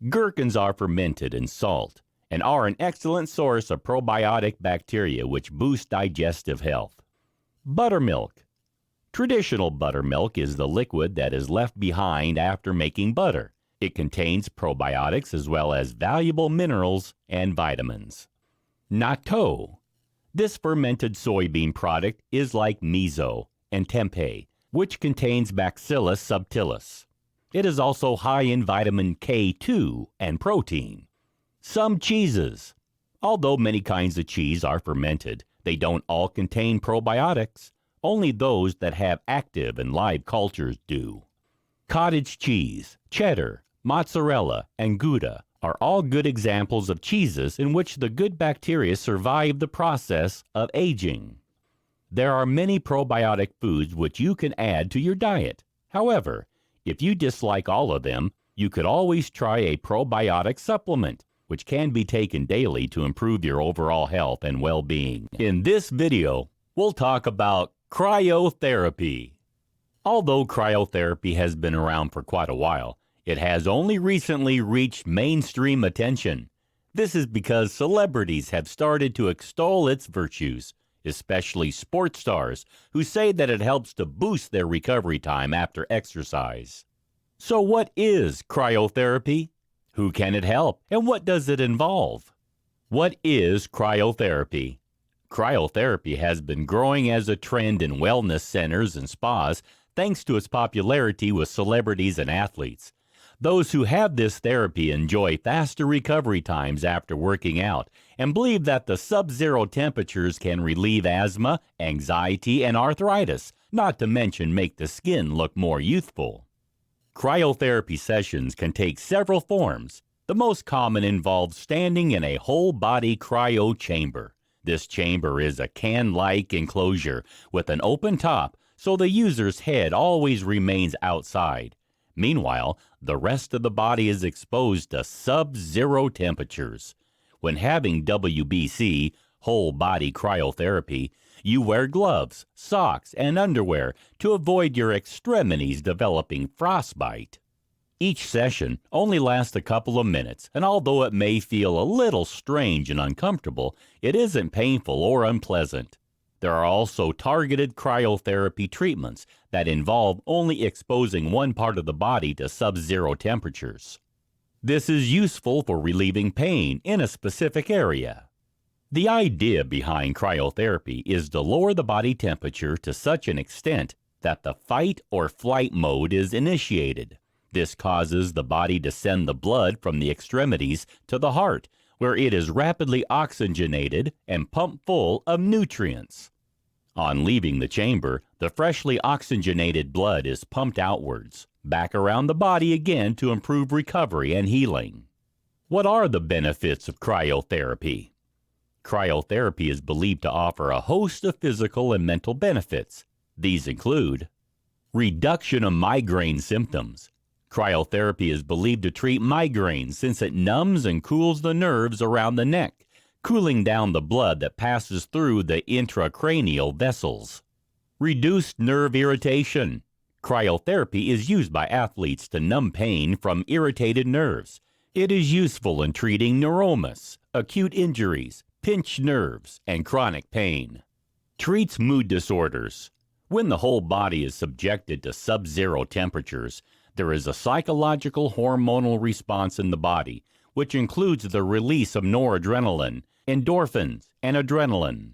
Gherkins are fermented in salt and are an excellent source of probiotic bacteria which boost digestive health. Buttermilk. Traditional buttermilk is the liquid that is left behind after making butter. It contains probiotics as well as valuable minerals and vitamins. Natto. This fermented soybean product is like miso and tempeh, which contains Bacillus subtilis. It is also high in vitamin K2 and protein. Some cheeses. Although many kinds of cheese are fermented, they don't all contain probiotics. Only those that have active and live cultures do. Cottage cheese, cheddar, mozzarella, and Gouda are all good examples of cheeses in which the good bacteria survive the process of aging. There are many probiotic foods which you can add to your diet. However, if you dislike all of them, you could always try a probiotic supplement, which can be taken daily to improve your overall health and well-being. In this video, we'll talk about cryotherapy. Although cryotherapy has been around for quite a while, it has only recently reached mainstream attention. This is because celebrities have started to extol its virtues, especially sports stars who say that it helps to boost their recovery time after exercise. So what is cryotherapy? Who can it help, and what does it involve? What is cryotherapy? Cryotherapy has been growing as a trend in wellness centers and spas thanks to its popularity with celebrities and athletes. Those who have this therapy enjoy faster recovery times after working out and believe that the sub-zero temperatures can relieve asthma, anxiety, and arthritis, not to mention make the skin look more youthful. Cryotherapy sessions can take several forms. The most common involves standing in a whole-body cryo chamber. This chamber is a can-like enclosure with an open top so the user's head always remains outside. Meanwhile, the rest of the body is exposed to sub-zero temperatures. When having WBC, whole body cryotherapy, you wear gloves, socks, and underwear to avoid your extremities developing frostbite. Each session only lasts a couple of minutes, and although it may feel a little strange and uncomfortable, it isn't painful or unpleasant. There are also targeted cryotherapy treatments that involve only exposing one part of the body to sub-zero temperatures. This is useful for relieving pain in a specific area. The idea behind cryotherapy is to lower the body temperature to such an extent that the fight or flight mode is initiated. This causes the body to send the blood from the extremities to the heart, where it is rapidly oxygenated and pumped full of nutrients. On leaving the chamber, the freshly oxygenated blood is pumped outwards, back around the body again to improve recovery and healing. What are the benefits of cryotherapy? Cryotherapy is believed to offer a host of physical and mental benefits. These include reduction of migraine symptoms. Cryotherapy is believed to treat migraines since it numbs and cools the nerves around the neck, cooling down the blood that passes through the intracranial vessels. Reduced nerve irritation. Cryotherapy is used by athletes to numb pain from irritated nerves. It is useful in treating neuromas, acute injuries, pinched nerves, and chronic pain. Treats mood disorders. When the whole body is subjected to sub-zero temperatures, there is a psychological hormonal response in the body, which includes the release of noradrenaline, endorphins, and adrenaline.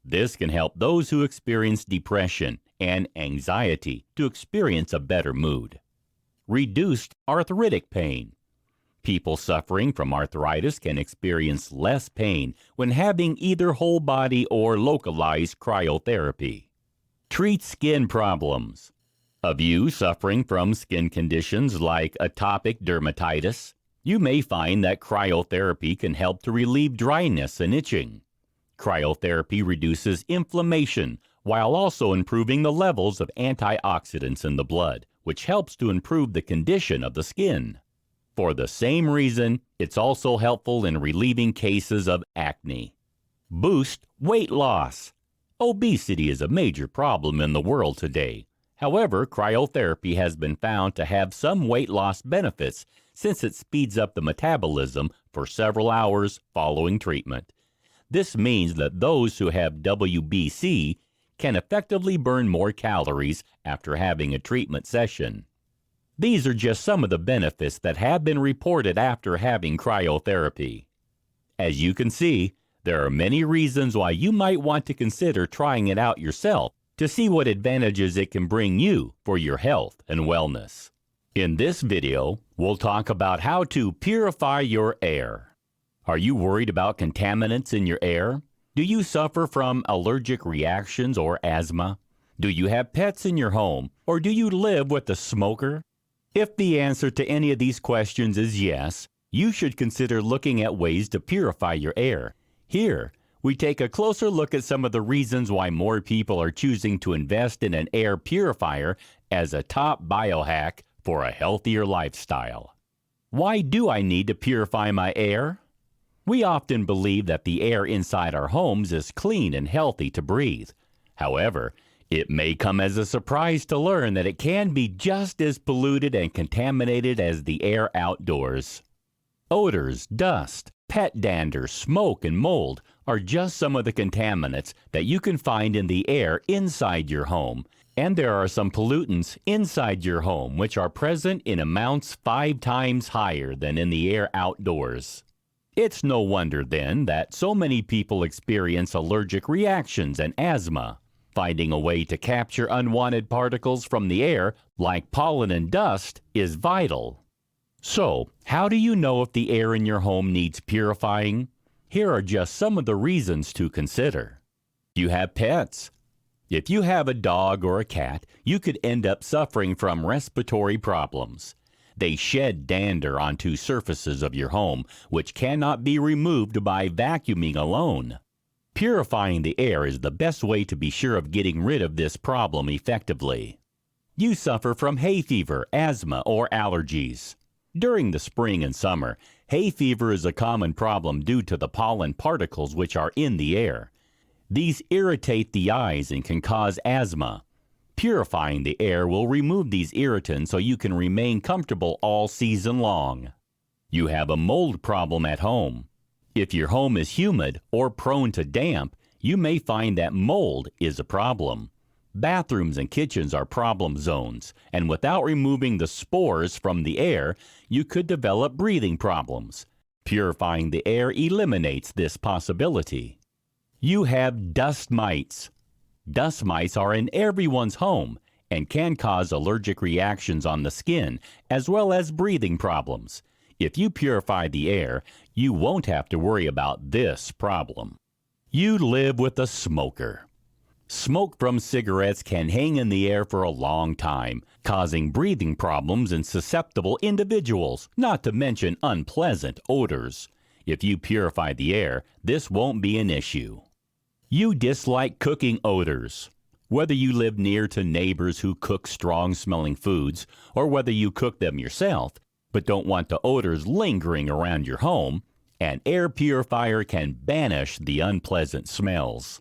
This can help those who experience depression, and anxiety to experience a better mood. Reduced arthritic pain. People suffering from arthritis can experience less pain when having either whole body or localized cryotherapy. Treat skin problems. Of you suffering from skin conditions like atopic dermatitis, you may find that cryotherapy can help to relieve dryness and itching. Cryotherapy reduces inflammation while also improving the levels of antioxidants in the blood, which helps to improve the condition of the skin. For the same reason, it's also helpful in relieving cases of acne. Boost weight loss. Obesity is a major problem in the world today. However, cryotherapy has been found to have some weight loss benefits since it speeds up the metabolism for several hours following treatment. This means that those who have WBC can effectively burn more calories after having a treatment session. These are just some of the benefits that have been reported after having cryotherapy. As you can see, there are many reasons why you might want to consider trying it out yourself to see what advantages it can bring you for your health and wellness. In this video, we'll talk about how to purify your air. Are you worried about contaminants in your air? Do you suffer from allergic reactions or asthma? Do you have pets in your home, or do you live with a smoker? If the answer to any of these questions is yes, you should consider looking at ways to purify your air. Here, we take a closer look at some of the reasons why more people are choosing to invest in an air purifier as a top biohack for a healthier lifestyle. Why do I need to purify my air? We often believe that the air inside our homes is clean and healthy to breathe. However, it may come as a surprise to learn that it can be just as polluted and contaminated as the air outdoors. Odors, dust, pet dander, smoke, and mold are just some of the contaminants that you can find in the air inside your home. And there are some pollutants inside your home which are present in amounts 5 times higher than in the air outdoors. It's no wonder then that so many people experience allergic reactions and asthma. Finding a way to capture unwanted particles from the air, like pollen and dust, is vital. So, how do you know if the air in your home needs purifying? Here are just some of the reasons to consider. You have pets. If you have a dog or a cat, you could end up suffering from respiratory problems. They shed dander onto surfaces of your home, which cannot be removed by vacuuming alone. Purifying the air is the best way to be sure of getting rid of this problem effectively. You suffer from hay fever, asthma, or allergies. During the spring and summer, hay fever is a common problem due to the pollen particles which are in the air. These irritate the eyes and can cause asthma. Purifying the air will remove these irritants so you can remain comfortable all season long. You have a mold problem at home. If your home is humid or prone to damp, you may find that mold is a problem. Bathrooms and kitchens are problem zones, and without removing the spores from the air, you could develop breathing problems. Purifying the air eliminates this possibility. You have dust mites. Dust mites are in everyone's home and can cause allergic reactions on the skin as well as breathing problems. If you purify the air, you won't have to worry about this problem. You live with a smoker. Smoke from cigarettes can hang in the air for a long time, causing breathing problems in susceptible individuals, not to mention unpleasant odors. If you purify the air, this won't be an issue. You dislike cooking odors. Whether you live near to neighbors who cook strong-smelling foods, or whether you cook them yourself, but don't want the odors lingering around your home, an air purifier can banish the unpleasant smells.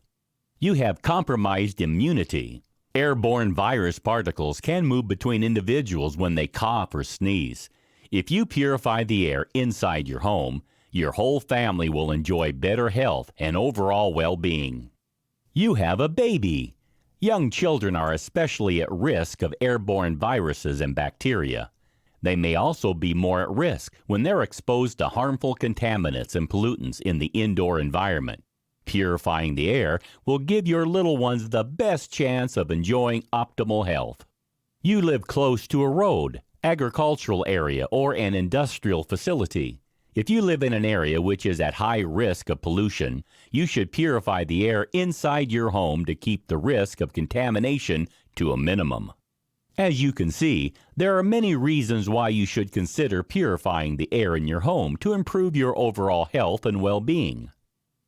You have compromised immunity. Airborne virus particles can move between individuals when they cough or sneeze. If you purify the air inside your home, your whole family will enjoy better health and overall well-being. You have a baby. Young children are especially at risk of airborne viruses and bacteria. They may also be more at risk when they're exposed to harmful contaminants and pollutants in the indoor environment. Purifying the air will give your little ones the best chance of enjoying optimal health. You live close to a road, agricultural area, or an industrial facility. If you live in an area which is at high risk of pollution, you should purify the air inside your home to keep the risk of contamination to a minimum. As you can see, there are many reasons why you should consider purifying the air in your home to improve your overall health and well-being.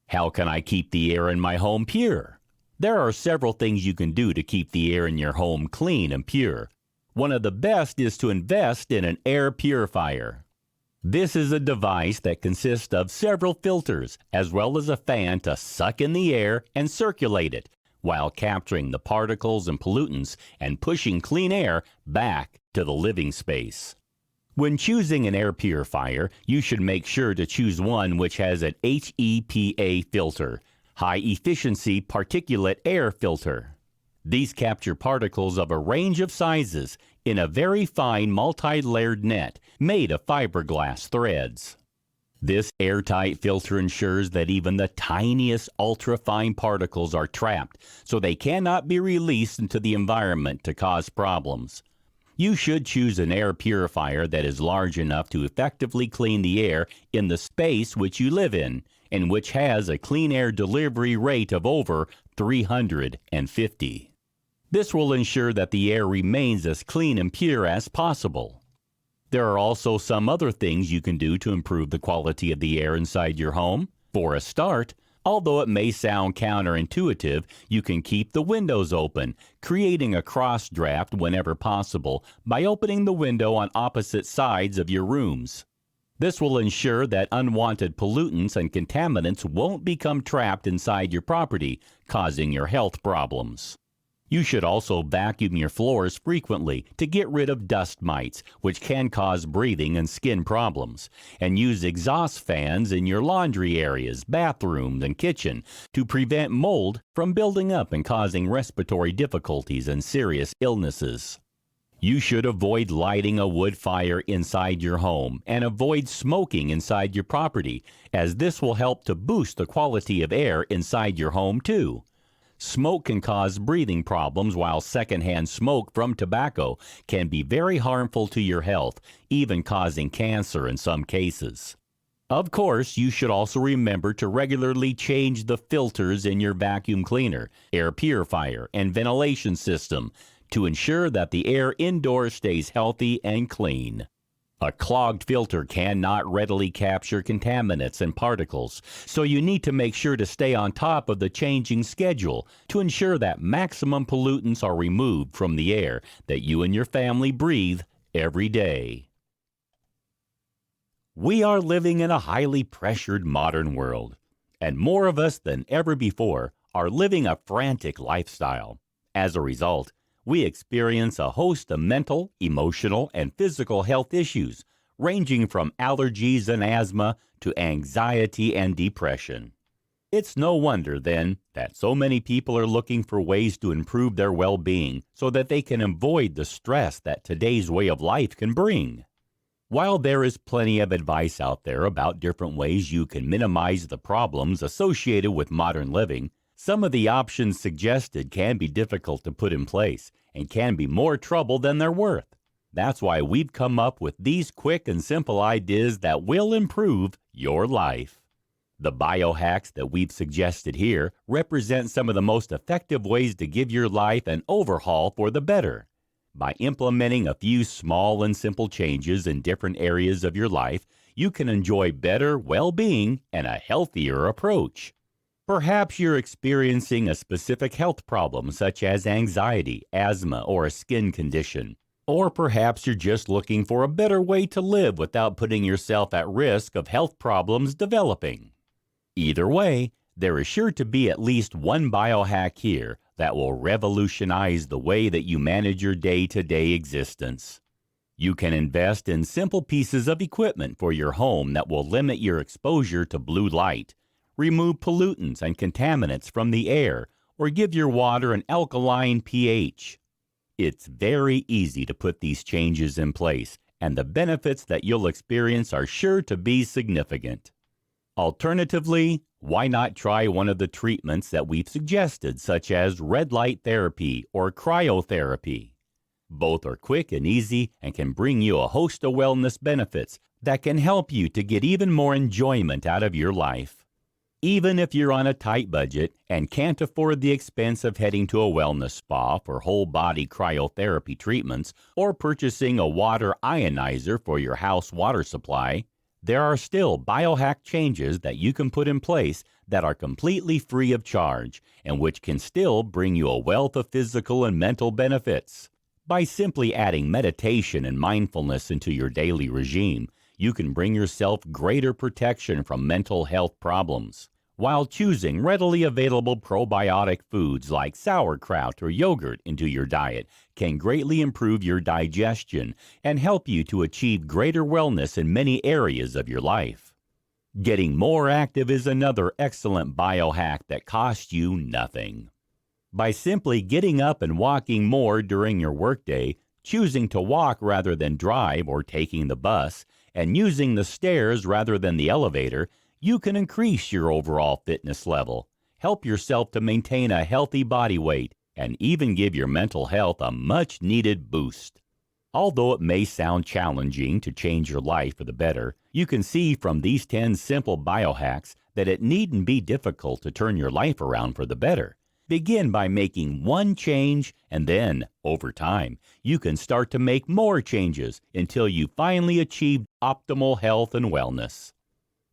How can I keep the air in my home pure? There are several things you can do to keep the air in your home clean and pure. One of the best is to invest in an air purifier. This is a device that consists of several filters, as well as a fan to suck in the air and circulate it, while capturing the particles and pollutants and pushing clean air back to the living space. When choosing an air purifier, you should make sure to choose one which has an HEPA filter, High Efficiency Particulate Air Filter. These capture particles of a range of sizes in a very fine multi-layered net made of fiberglass threads. This airtight filter ensures that even the tiniest ultra-fine particles are trapped, so they cannot be released into the environment to cause problems. You should choose an air purifier that is large enough to effectively clean the air in the space which you live in, and which has a clean air delivery rate of over 350. This will ensure that the air remains as clean and pure as possible. There are also some other things you can do to improve the quality of the air inside your home. For a start, although it may sound counterintuitive, you can keep the windows open, creating a cross draft whenever possible by opening the window on opposite sides of your rooms. This will ensure that unwanted pollutants and contaminants won't become trapped inside your property, causing your health problems. You should also vacuum your floors frequently to get rid of dust mites, which can cause breathing and skin problems, and use exhaust fans in your laundry areas, bathrooms, and kitchen to prevent mold from building up and causing respiratory difficulties and serious illnesses. You should avoid lighting a wood fire inside your home and avoid smoking inside your property, as this will help to boost the quality of air inside your home too. Smoke can cause breathing problems, while secondhand smoke from tobacco can be very harmful to your health, even causing cancer in some cases. Of course, you should also remember to regularly change the filters in your vacuum cleaner, air purifier, and ventilation system to ensure that the air indoors stays healthy and clean. A clogged filter cannot readily capture contaminants and particles, so you need to make sure to stay on top of the changing schedule to ensure that maximum pollutants are removed from the air that you and your family breathe every day. We are living in a highly pressured modern world, and more of us than ever before are living a frantic lifestyle. As a result, we experience a host of mental, emotional, and physical health issues, ranging from allergies and asthma to anxiety and depression. It's no wonder, then, that so many people are looking for ways to improve their well-being so that they can avoid the stress that today's way of life can bring. While there is plenty of advice out there about different ways you can minimize the problems associated with modern living, some of the options suggested can be difficult to put in place and can be more trouble than they're worth. That's why we've come up with these quick and simple ideas that will improve your life. The biohacks that we've suggested here represent some of the most effective ways to give your life an overhaul for the better. By implementing a few small and simple changes in different areas of your life, you can enjoy better well-being and a healthier approach. Perhaps you're experiencing a specific health problem such as anxiety, asthma, or a skin condition. Or perhaps you're just looking for a better way to live without putting yourself at risk of health problems developing. Either way, there is sure to be at least one biohack here that will revolutionize the way that you manage your day-to-day existence. You can invest in simple pieces of equipment for your home that will limit your exposure to blue light, remove pollutants and contaminants from the air, or give your water an alkaline pH. It's very easy to put these changes in place, and the benefits that you'll experience are sure to be significant. Alternatively, Why not try one of the treatments that we've suggested, such as red light therapy or cryotherapy? Both are quick and easy and can bring you a host of wellness benefits that can help you to get even more enjoyment out of your life. Even if you're on a tight budget and can't afford the expense of heading to a wellness spa for whole body cryotherapy treatments or purchasing a water ionizer for your house water supply, there are still biohack changes that you can put in place that are completely free of charge and which can still bring you a wealth of physical and mental benefits. By simply adding meditation and mindfulness into your daily regime, you can bring yourself greater protection from mental health problems, while choosing readily available probiotic foods like sauerkraut or yogurt into your diet can greatly improve your digestion and help you to achieve greater wellness in many areas of your life. Getting more active is another excellent biohack that costs you nothing. By simply getting up and walking more during your workday, choosing to walk rather than drive or taking the bus, and using the stairs rather than the elevator, you can increase your overall fitness level, help yourself to maintain a healthy body weight, and even give your mental health a much-needed boost. Although it may sound challenging to change your life for the better, you can see from these 10 simple biohacks that it needn't be difficult to turn your life around for the better. Begin by making one change, and then, over time, you can start to make more changes until you finally achieve optimal health and wellness.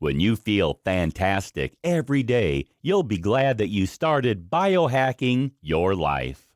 When you feel fantastic every day, you'll be glad that you started biohacking your life.